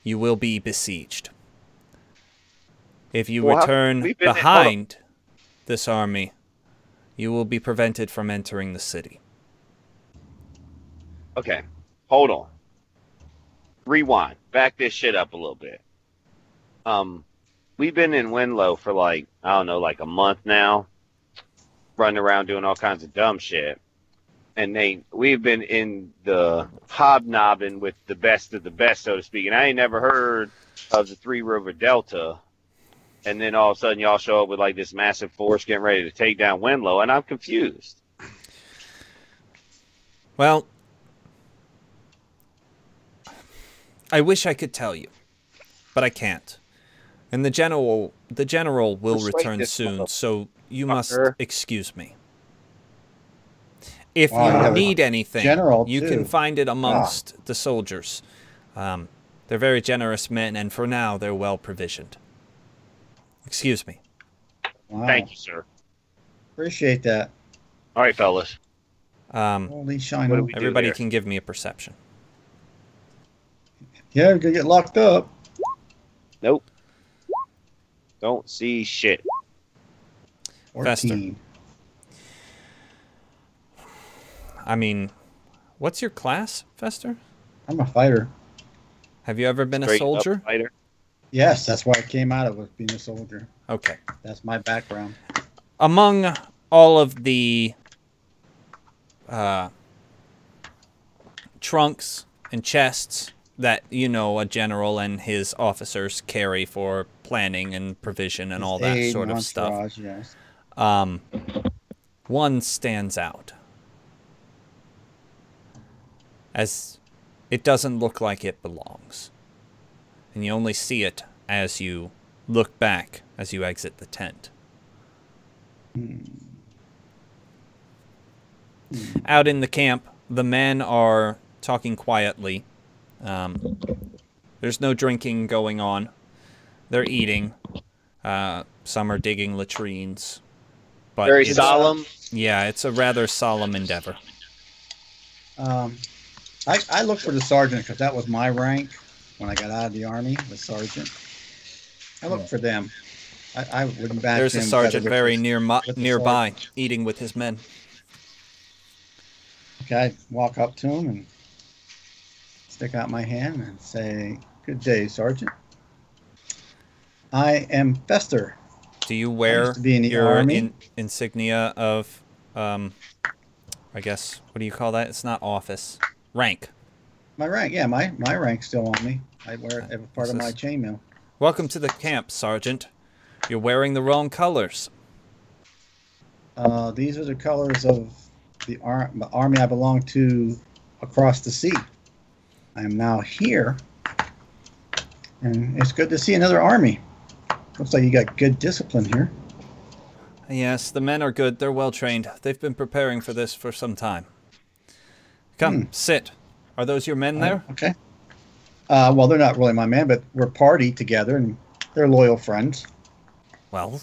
you will be besieged. If you return behind this army, you will be prevented from entering the city. Okay, hold on. Rewind. Back this shit up a little bit. We've been in Wendlow for like, I don't know, like a month now, running around doing all kinds of dumb shit. And we've been in the hobnobbing with the best of the best, so to speak. And I ain't never heard of the Three River Delta. And then all of a sudden y'all show up with like this massive force getting ready to take down Wendlow, and I'm confused. Well, I wish I could tell you, but I can't. And the general will return soon, so you must excuse me. If you need anything, you can find it amongst the soldiers. They're very generous men, and for now, they're well provisioned. Excuse me. Wow. Thank you, sir. Appreciate that. All right, fellas. Holy shine. What do we do Everybody there? can give me a perception. Yeah, we're going to get locked up. Nope. Don't see shit. 14. I mean, what's your class, Fester? I'm a fighter. Have you ever been a Straight up soldier? fighter. Yes, that's why I came out of it, being a soldier. Okay. That's my background. Among all of the trunks and chests that, you know, a general and his officers carry for planning and provision and all that Aid, sort of stuff, entourage, yes. one stands out. As it doesn't look like it belongs. And you only see it as you look back as you exit the tent. Out in the camp, the men are talking quietly. There's no drinking going on. They're eating. Some are digging latrines. But Very solemn. Yeah, it's a rather solemn endeavor. I looked for the sergeant because that was my rank when I got out of the army, the sergeant. I looked for them. I wouldn't back There's a them sergeant with very the nearby, sergeant. eating with his men. Okay, I walk up to him and stick out my hand and say, "Good day, Sergeant. I am Fester, Do you I wear used to be in the your Army. insignia of, I guess, what do you call that? It's not office. Rank. My rank, yeah, my rank's still on me. I wear it as part This of my is- chainmail. Welcome to the camp, Sergeant. You're wearing the wrong colors. These are the colors of the army I belong to across the sea. I am now here, and it's good to see another army. Looks like you got good discipline here. Yes, the men are good. They're well trained. They've been preparing for this for some time. Come, sit. Are those your men there? Okay. Well, they're not really my men, but we're party together, and they're loyal friends. Well,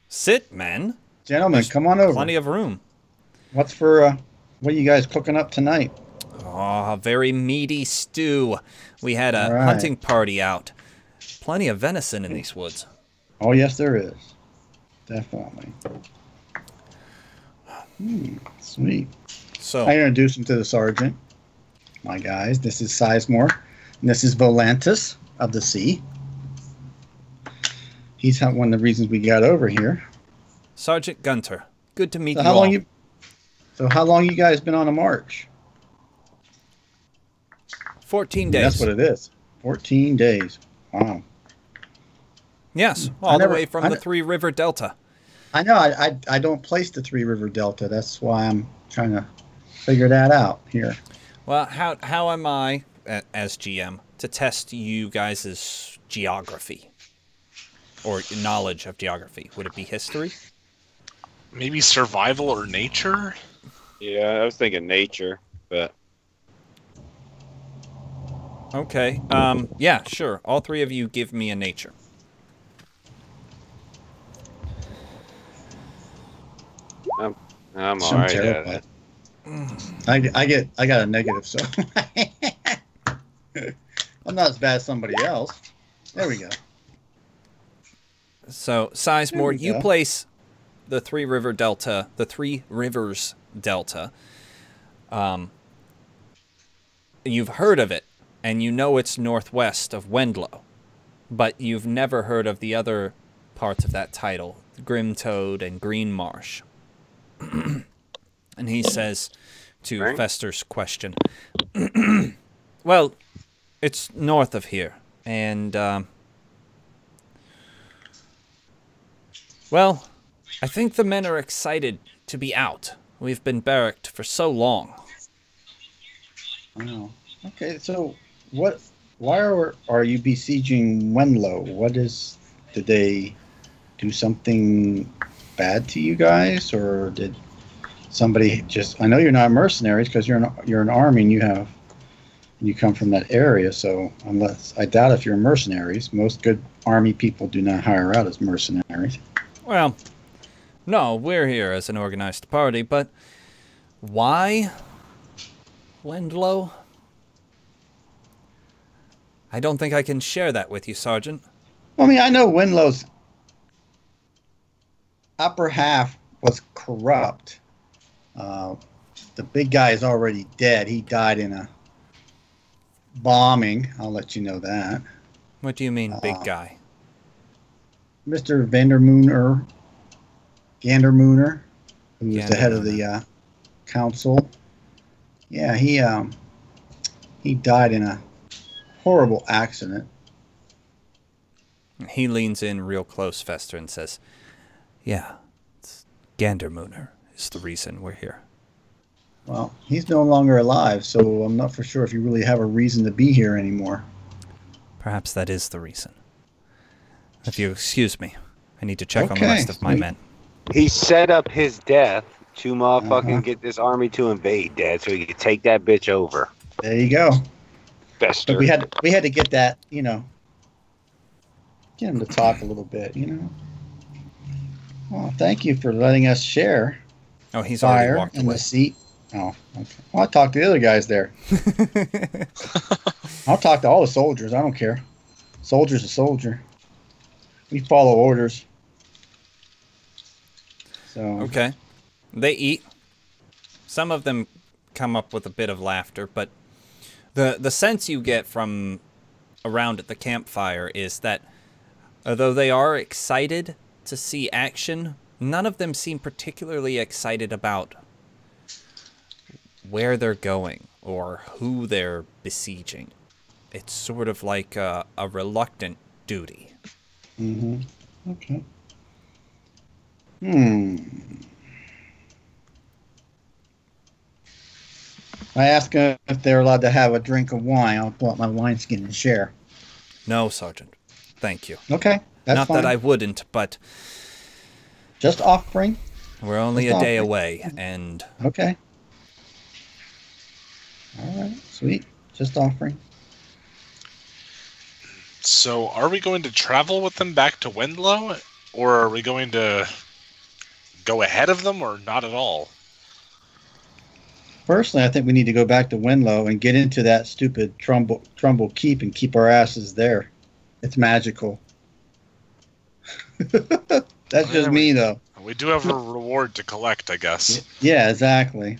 sit, men. Gentlemen, There's come on over. Plenty of room. What are you guys cooking up tonight? Oh, a very meaty stew. We had a All right. hunting party out. Plenty of venison in these woods. Oh, yes, there is. Definitely. Sweet. So, I introduced him to the sergeant. My guys, this is Sizemore, and this is Volantis of the Sea. He's one of the reasons we got over here. Sergeant Gunter, good to meet So you how all. long how long you guys been on a march? 14 days. That's what it is. 14 days. Wow. Yes, I all never- the way from I the ne- Three River Delta. I know. I don't place the Three River Delta. That's why I'm trying to figure that out here. Well, how am I, as GM, to test you guys' geography? Or knowledge of geography? Would it be history? Maybe survival or nature? Yeah, I was thinking nature, but Okay, yeah, sure. All three of you give me a nature. I'm I'm alright at terrible. it. I got a negative, so I'm not as bad as somebody else. There we go. So, Sizemore, we you go. place the Three Rivers Delta. You've heard of it, and you know it's northwest of Wendlow, but you've never heard of the other parts of that title, Grimtoad and Green Marsh. And he says to Right. Fester's question, well, it's north of here, and, well, I think the men are excited to be out. We've been barracked for so long. Oh, okay. So, why are you besieging Wendlow? Did they do something bad to you guys, or did somebody just? I know you're not mercenaries because you're an army and you come from that area. So, unless I doubt if you're mercenaries, most good army people do not hire out as mercenaries. Well, no, we're here as an organized party, but why Wendlow? I don't think I can share that with you, Sergeant. Well, I mean, I know Wendlow's upper half was corrupt. The big guy is already dead. He died in a bombing. I'll let you know that. What do you mean, big guy? Mr. Gandermooner, who was the head of the council. Yeah, he died in a horrible accident. He leans in real close, Fester, and says, yeah, it's Gandermooner is the reason we're here. Well, he's no longer alive, so I'm not for sure if you really have a reason to be here anymore. Perhaps that is the reason. If you excuse me, I need to check on the Okay, rest of my sweet. men. He set up his death to motherfucking get this army to invade, Dad, so he could take that bitch over. There you go. Fester. But we had to get that, get him to talk a little bit, Well, thank you for letting us share Oh, he's already fire walked in away. the seat. Oh, okay. Well, I'll talk to the other guys there. I'll talk to all the soldiers. I don't care. Soldier's a soldier. We follow orders. So Okay. They eat. Some of them come up with a bit of laughter, but the sense you get from around at the campfire is that although they are excited to see action, none of them seem particularly excited about where they're going or who they're besieging. It's sort of like a reluctant duty. Mm-hmm. Okay. I asked them if they're allowed to have a drink of wine. I'll pull out my wineskin and share. No, Sergeant. Thank you. Okay, that's Not fine. that I wouldn't, but Just offering. we're only Just a day offering. away, and Okay. All right, sweet. Just offering. So, are we going to travel with them back to Wendlow, or are we going to go ahead of them, or not at all? Personally, I think we need to go back to Wendlow and get into that stupid Trumbull Keep and keep our asses there. It's magical. That's just me, though. We do have a reward to collect, I guess. Yeah, exactly.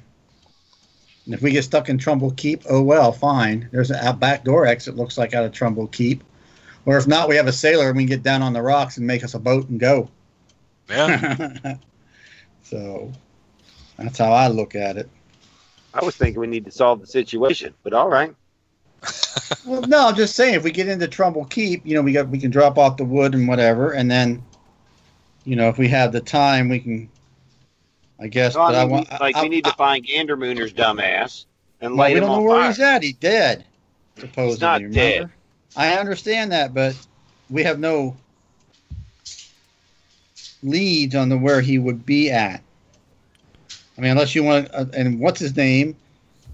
And if we get stuck in Trumbull Keep, oh well, fine. There's a back door exit, looks like, out of Trumbull Keep. Or if not, we have a sailor and we can get down on the rocks and make us a boat and go. Yeah. So that's how I look at it. I was thinking we need to solve the situation, but all right. Well, no, I'm just saying, if we get into Trumbull Keep, you know, we can drop off the wood and whatever, and then, you know, if we have the time, we can, I guess. No, but I mean, we need to find Gandermooner's dumbass and light we him don't know on where fire. he's at. He's dead, supposedly. He's not remember? dead. I understand that, but we have no leads on where he would be at. I mean, unless you want, and what's his name?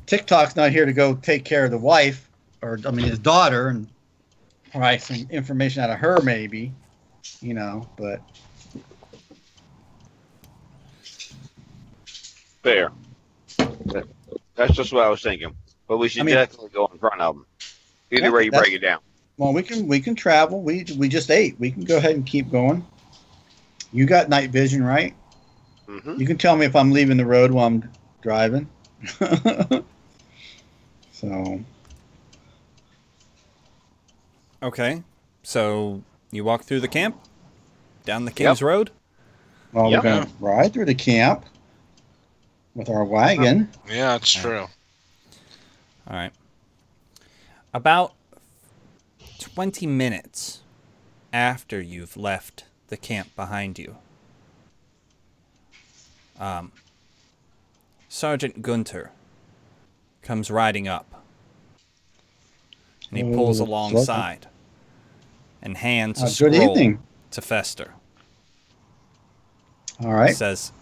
TikTok's not here to go take care of the wife, or I mean his daughter, and provide some information out of her, maybe, you know. But Fair. That's just what I was thinking. But we should definitely go in front of them. Either way you break it down. well, we can travel. We just ate. We can go ahead and keep going. You got night vision, right? Mm-hmm. You can tell me if I'm leaving the road while I'm driving. So. okay. So you walk through the camp, down the King's Road. Well, Yep. we're going to ride through the camp with our wagon. Yeah, it's true. All right. About 20 minutes after you've left the camp behind you, Sergeant Gunter comes riding up, and he pulls alongside and hands a Good scroll evening. to Fester. All right. Says,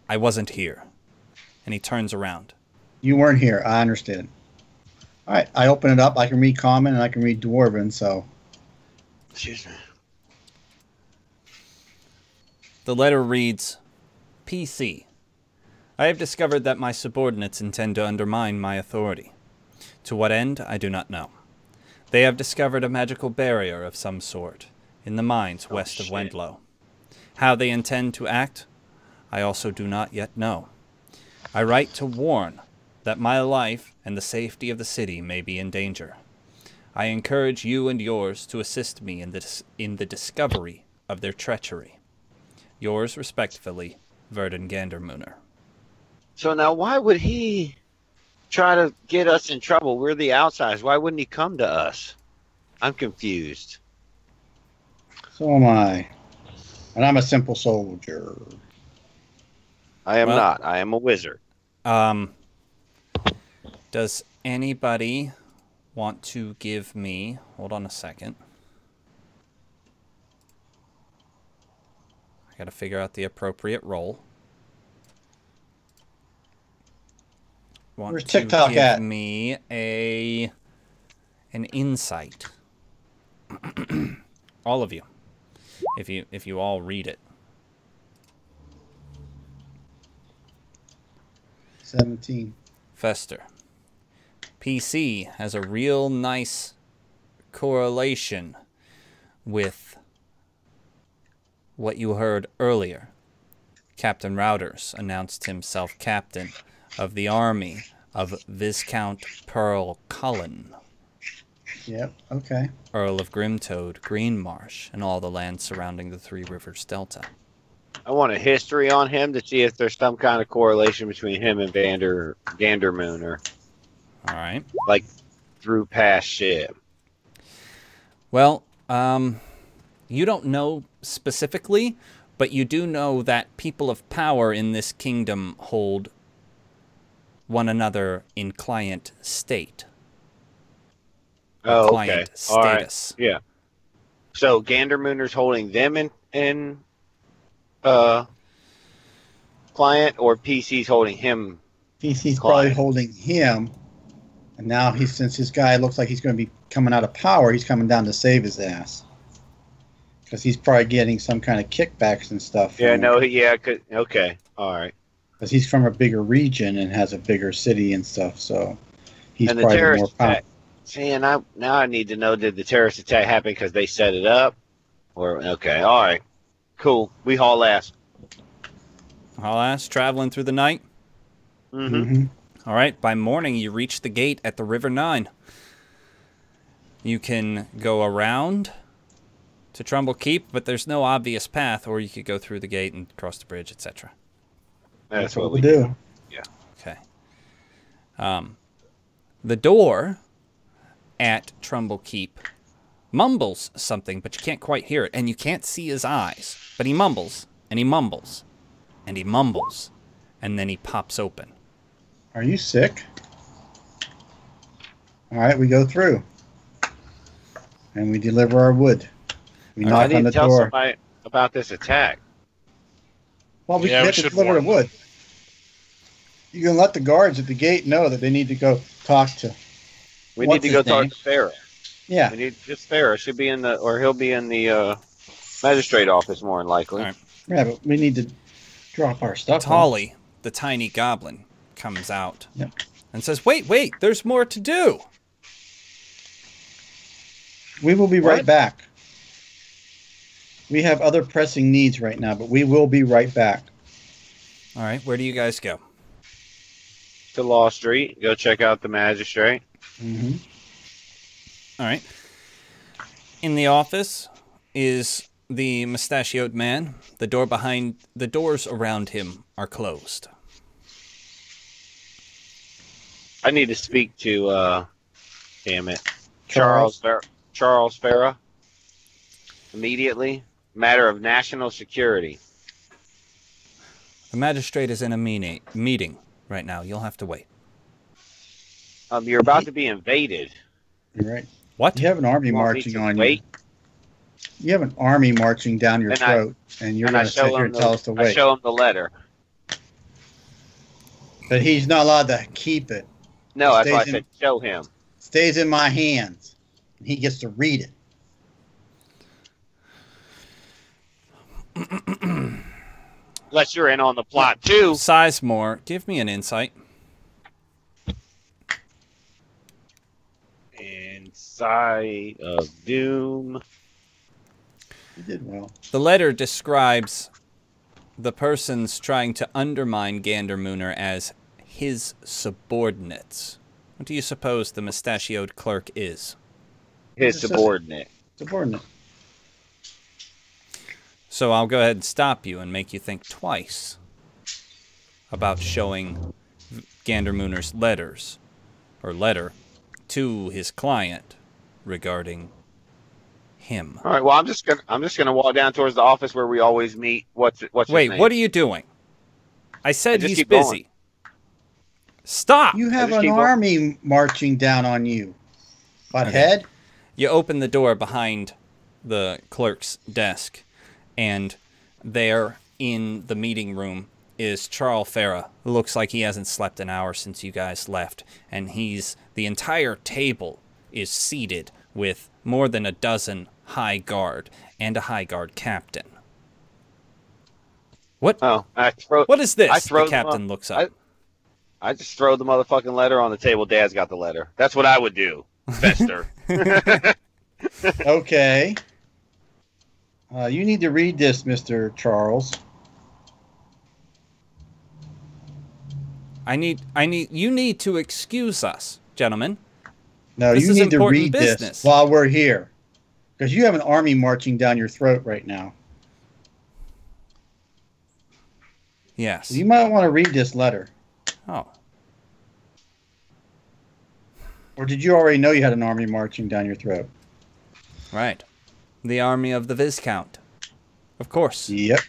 "I wasn't here," and he turns around. You weren't here. I understand. All right. I open it up. I can read Common and I can read Dwarven. So Excuse me. The letter reads, PC. I have discovered that my subordinates intend to undermine my authority. To what end, I do not know. They have discovered a magical barrier of some sort in the mines west of Wendlow. How they intend to act, I also do not yet know. I write to warn that my life and the safety of the city may be in danger. I encourage you and yours to assist me in the discovery of their treachery. Yours respectfully, Verdun Gandermooner. So now why would he try to get us in trouble? We're the outsiders. Why wouldn't he come to us? I'm confused. So am I. And I'm a simple soldier. I am Well- not. I am a wizard. Does anybody want to give me... Hold on a second. I gotta figure out the appropriate role. Want Where's to TikTok give at? me an insight. All of you. If you all read it. 17. Fester. PC has a real nice correlation with what you heard earlier. Captain Routers announced himself captain of the army of Viscount Pearl Cullen. Yep. Okay. Earl of Grimtoad, Greenmarsh, and all the land surrounding the Three Rivers Delta. I want a history on him to see if there's some kind of correlation between him and Gandermooner, All right. like through past shit. Well, you don't know specifically, but you do know that people of power in this kingdom hold one another in client state. Oh, Client okay. All right. status. Yeah. So Gandermooner's holding them in client, or PC's holding him. He's Client. probably holding him, and now since his guy looks like he's going to be coming out of power, he's coming down to save his ass. Because he's probably getting some kind of kickbacks and stuff. Yeah, no, yeah, okay, all right. Because he's from a bigger region and has a bigger city and stuff, so he's And the probably more terrorist powerful. attack. See, and now I need to know, did the terrorist attack happen because they set it up? Or, okay, all right, cool. We haul ass. Haul ass, traveling through the night. Mm-hmm. All right, by morning you reach the gate at the River Nine. You can go around to Trumbull Keep, but there's no obvious path, or you could go through the gate and cross the bridge, etc. That's what we do. Yeah. Okay. The door at Trumbull Keep mumbles something, but you can't quite hear it, and you can't see his eyes. But he mumbles, and he mumbles, and he mumbles, and then he pops open. Are you sick? All right, we go through. And we deliver our wood. We I knock need on to the tell door. somebody about this attack. Well, we Yeah, we have to should deliver the warn them. wood. You can let the guards at the gate know that they need to go talk to. We What's need to go his talk name? to Farrah. Yeah. We need just Farrah. Should be in he'll be in the magistrate office more than likely. All right. Yeah, but we need to drop our stuff. off. Tolly, the tiny goblin, comes out Yep. and says, wait, there's more to do. We will be right What? back. We have other pressing needs right now, but we will be right back. All right, where do you guys go? To Law Street, go check out the magistrate. Mm-hmm. All right. In the office is the mustachioed man. The doors around him are closed. I need to speak to damn it, Charles Farrah immediately. Matter of national security. The magistrate is in a meeting right now. You'll have to wait. You're about to be invaded. You're right. What? You have an army You want me marching to on wait? you. You have an army marching down your And throat, and you're And I going to sit show here him and tell us to I wait. show him the letter. But he's not allowed to keep it. No, that's why I Stays in- said show him. Stays in my hands. And he gets to read it. Unless you're in on the plot too. Sizemore, give me an insight. Inside of Doom. He did well. The letter describes the persons trying to undermine Gandermooner as his subordinates. What do you suppose the mustachioed clerk is? His It's just- subordinate. Subordinate. So I'll go ahead and stop you and make you think twice about showing Gandermooner's letter to his client regarding him. All right. Well, I'm just gonna walk down towards the office where we always meet. What's his Wait, name? what are you doing? I said just he's keep busy. Stop! You have just an keep going. army marching down on you. Butthead. You open the door behind the clerk's desk, and there in the meeting room is Charles Farrah, who looks like he hasn't slept an hour since you guys left. And the entire table is seated with more than a dozen high guard and a high guard captain. What? Oh, What is this? I throw The them captain up. looks up. I just throw the motherfucking letter on the table. Dad's got the letter. That's what I would do. Fester. Okay. You need to read this, Mr. Charles. You need to excuse us, gentlemen. No, This you is need to important read business. this while we're here. Because you have an army marching down your throat right now. Yes. So you might want to read this letter. Oh. Or did you already know you had an army marching down your throat? Right. The army of the Viscount. Of course. Yep.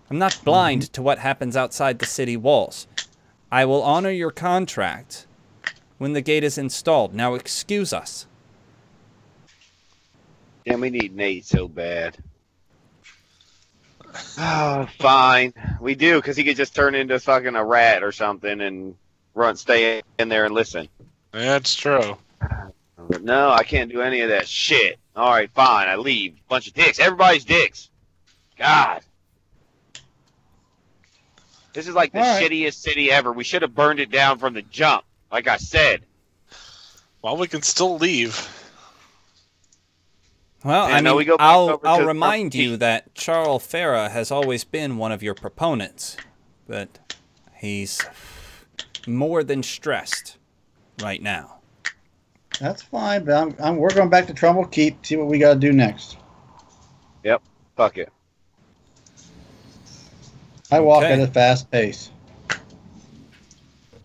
I'm not blind to what happens outside the city walls. I will honor your contract when the gate is installed. Now excuse us. Damn, we need Nate so bad. Oh, fine. We do, because he could just turn into fucking a rat or something and stay in there and listen. Yeah, it's true. But no, I can't do any of that shit. All right, fine. I leave. Bunch of dicks. Everybody's dicks. God. This is like the shittiest city ever. We should have burned it down from the jump, like I said. Well, we can still leave. Well, Yeah, I no, mean, we go back over I'll to remind you that Charles Farah has always been one of your proponents, but he's more than stressed right now. That's fine, but we're going back to Trumbull Keep, see what we got to do next. Yep. Fuck it. I walk Okay. at a fast pace.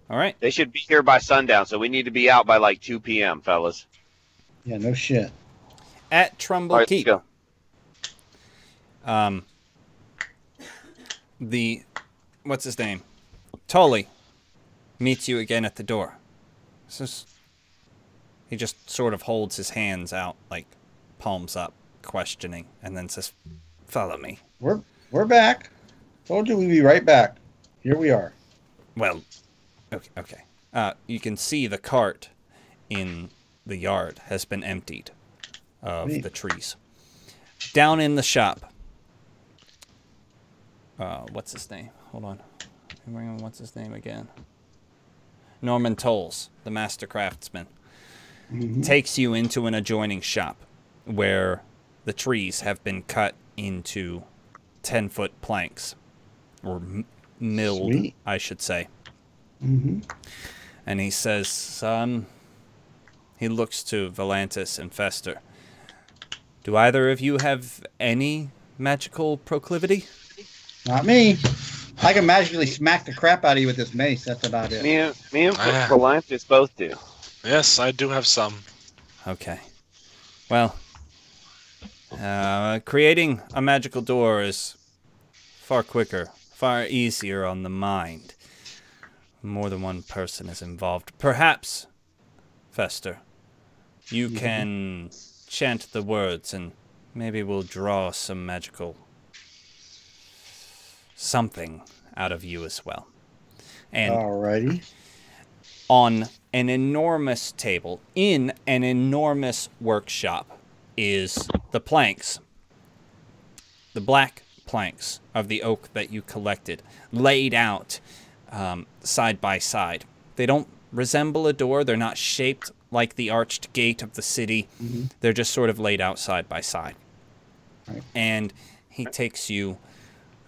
All right. They should be here by sundown, so we need to be out by like 2 p.m., fellas. Yeah, no shit. At Trumbull All right, Keep. let's go. What's his name? Tully meets you again at the door. He just sort of holds his hands out, like palms up, questioning, and then says, "Follow me." We're back. Told you we'd be right back. Here we are. Well, okay. You can see the cart in the yard has been emptied of the trees. Down in the shop. What's his name? Hold on. What's his name again? Norman Tolles, the master craftsman, takes you into an adjoining shop where the trees have been cut into 10-foot planks, or milled, Sweet. I should say. Mm-hmm. And he says, "Son," he looks to Volantis and Fester, "do either of you have any magical proclivity?" Not me. I can magically smack the crap out of you with this mace. That's about it. Me and Volantis both do. Yes, I do have some. Okay. Well, creating a magical door is far quicker, far easier on the mind. More than one person is involved. Perhaps, Fester, you can chant the words and maybe we'll draw some magical something out of you as well. And Alrighty. on an enormous table, in an enormous workshop, is the planks. The black planks of the oak that you collected, laid out side by side. They don't resemble a door. They're not shaped like the arched gate of the city. They're just sort of laid out side by side. Right. And he takes you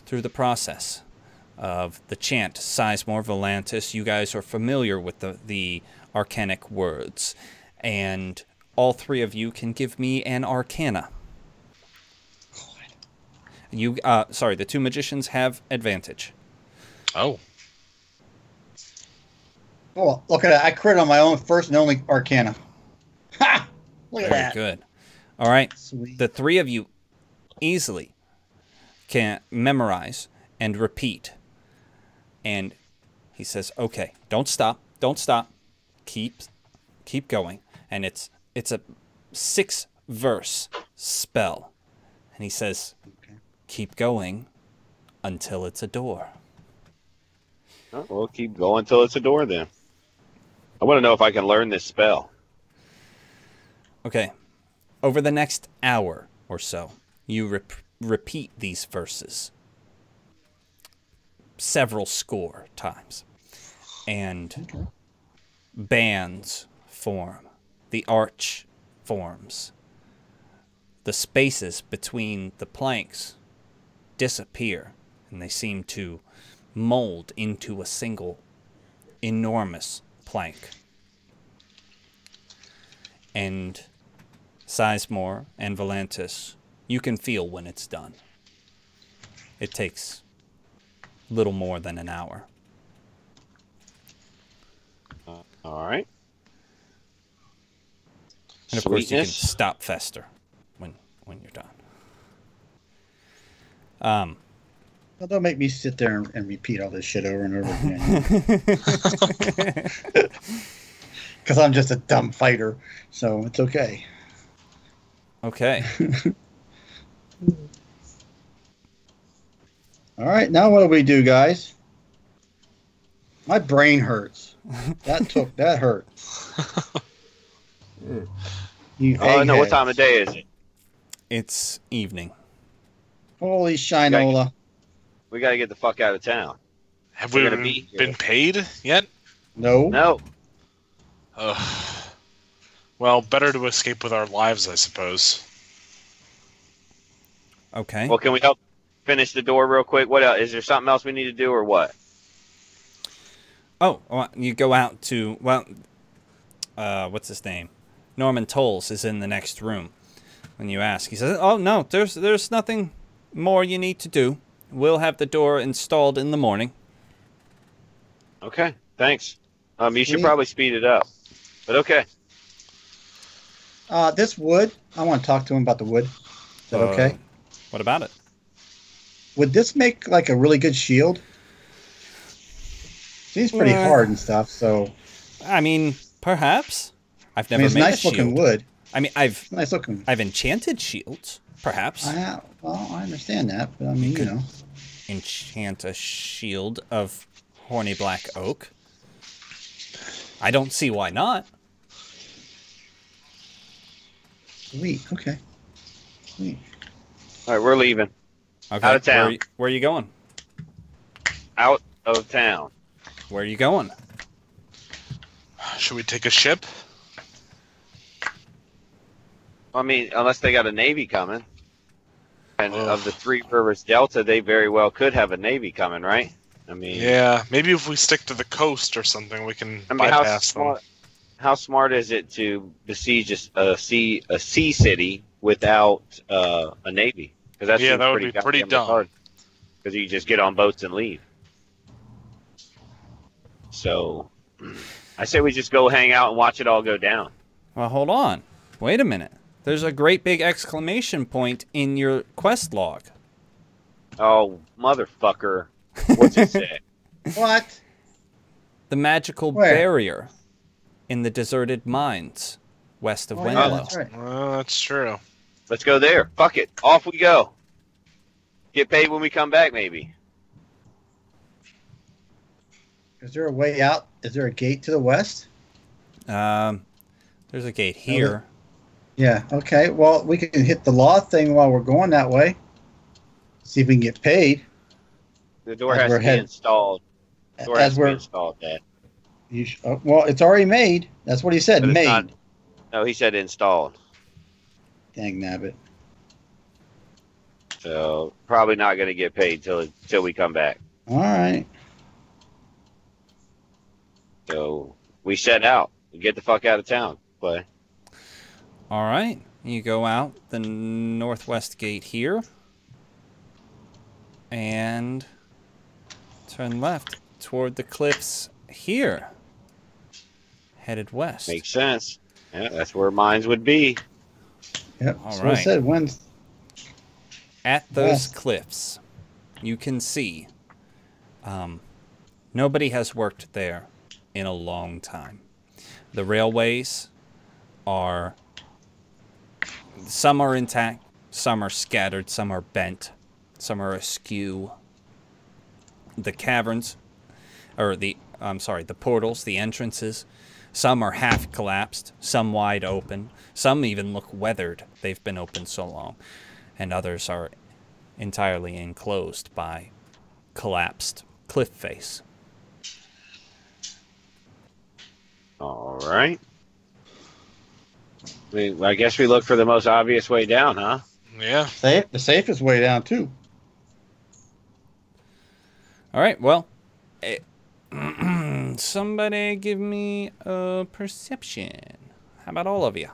through the process of the chant, Sizemore Volantis. You guys are familiar with the arcanic words, and all three of you can give me an arcana. You, the two magicians have advantage. Oh. Oh, look at that. I crit on my own first and only arcana. Ha! Look at Very that. good. All right. Sweet. The three of you easily can memorize and repeat. And he says, "Okay, don't stop. Don't stop. Keep going." And it's a 6-verse spell. And he says, "Keep going until it's a door." Oh, we'll keep going until it's a door then. I want to know if I can learn this spell. Okay. Over the next hour or so, you repeat these verses several score times. And bands form. The arch forms. The spaces between the planks disappear, and they seem to mold into a single enormous plank. and Sizemore and Volantis, you can feel when it's done. It takes little more than an hour. All right. And of course, you can Sweetness. stop Fester when you're done. Well, don't make me sit there and repeat all this shit over and over again. Because I'm just a dumb fighter, so it's okay. Okay. All right, now what do we do, guys? My brain hurts. That hurt. You Oh, no, what eggheads. time of day is it? It's evening. Holy shinola. We got to get the fuck out of town. Have We're we gonna be here. been paid yet? No. No. Ugh. Well, better to escape with our lives, I suppose. Okay. Well, can we help finish the door real quick? What else? Is there something else we need to do or what? Oh, well, you go out to, well, what's his name? Norman Tolles is in the next room. When you ask, he says, "Oh no, there's nothing more you need to do. We'll have the door installed in the morning." Okay, thanks. You should Sweet. probably speed it up. But okay. This wood, I want to talk to him about the wood. Is that okay? What about it? Would this make like a really good shield? Seems pretty hard and stuff, so. I mean, perhaps. I've I never mean, it's made nice a shield. looking wood. I mean, I've Nice looking. enchanted shields, perhaps. Well, I understand that, but I mean, you know. Enchant a shield of horny black oak. I don't see why not. Sweet. Okay. Sweet. All right, we're leaving. Okay. Out of town. Where are you going? Out of town. Where are you going? Should we take a ship? I mean, unless they got a navy coming. And Ugh. of the Three Rivers Delta, they very well could have a navy coming, right? I mean, Yeah, maybe if we stick to the coast or something, we can I mean, how bypass them. smart? How smart is it to besiege a sea city without a navy? Because Yeah, that would be pretty dumb. Because you just get on boats and leave. So, I say we just go hang out and watch it all go down. Well, hold on. Wait a minute. There's a great big exclamation point in your quest log. Oh, motherfucker! What's it say? What? The magical Where? barrier in the deserted mines west of Oh, Wendlow. yeah, that's right. Well, that's true. Let's go there. Fuck it. Off we go. Get paid when we come back, maybe. Is there a way out? Is there a gate to the west? There's a gate here. Yeah. Okay. Well, we can hit the law thing while we're going that way. See if we can get paid. The door As has we're to be heading- installed. The door has As to be we're installed, Dad. well, it's already made. That's what he said. But it's Made. not- No, he said installed. Dang nabbit. So probably not going to get paid till we come back. All right. So we set out. We get the fuck out of town. But All right. You go out the northwest gate here. And turn left toward the cliffs here. Headed west. makes sense. Yeah, that's where mines would be. Yep. All That's what I right. said. When's At those West. cliffs, you can see nobody has worked there in a long time. The railways are, some are intact, some are scattered, some are bent, some are askew. The caverns, or the portals, the entrances, some are half collapsed, some wide open, some even look weathered. They've been open so long. And others are entirely enclosed by collapsed cliff face. All right. I guess we look for the most obvious way down, huh? Yeah. safe? The safest way down too. All right, well, somebody give me a perception. How about all of you?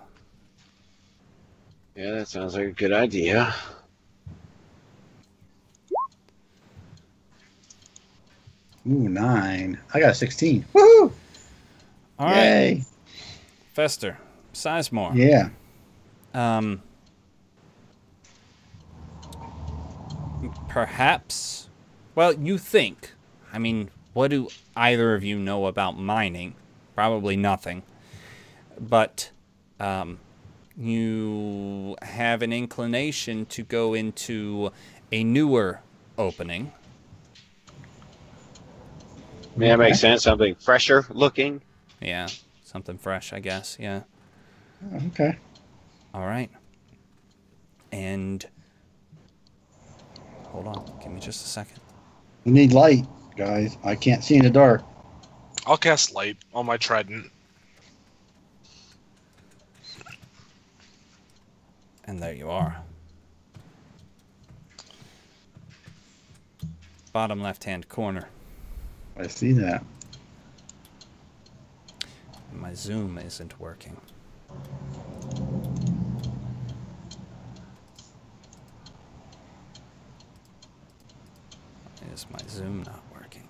Yeah, that sounds like a good idea. Ooh, 9. I got a 16. Woohoo! All right, Yay! Fester, Sizemore. Yeah. Perhaps. Well, you think. I mean, what do either of you know about mining? Probably nothing. But you have an inclination to go into a newer opening. I mean, that makes sense. Something fresher looking. Yeah, something fresh, I guess. Yeah. Okay. All right. And hold on, give me just a second. We need light, guys. I can't see in the dark. I'll cast light on my trident. And there you are. Bottom left-hand corner. I see that. My zoom isn't working. Is my zoom not working?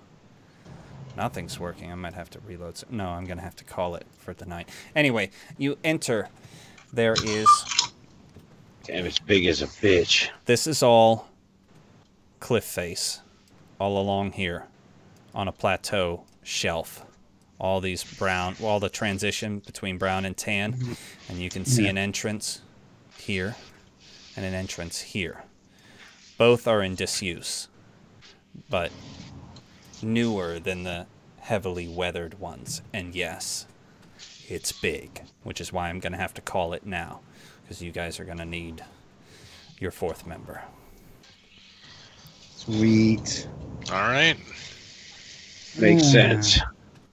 Nothing's working. I might have to reload. No, I'm going to have to call it for the night. Anyway, you enter. There is... Damn, it's big as a bitch. This is all cliff face. All along here. On a plateau shelf. All these brown... All the transition between brown and tan. And you can see an entrance here. And an entrance here. Both are in disuse. But newer than the heavily weathered ones. And yes, it's big, which is why I'm going to have to call it now, because you guys are going to need your 4th member. Sweet. All right. Makes sense.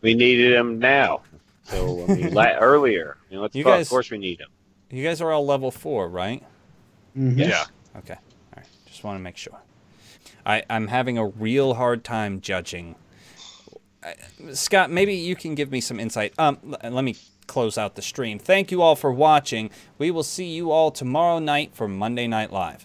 We needed him now. So, I mean, earlier. You know, of course we need him. You guys are all level 4, right? Mm-hmm. Yeah. Okay. All right. Just want to make sure. I'm having a real hard time judging. Scott, maybe you can give me some insight. Let me close out the stream. Thank you all for watching. We will see you all tomorrow night for Monday Night Live.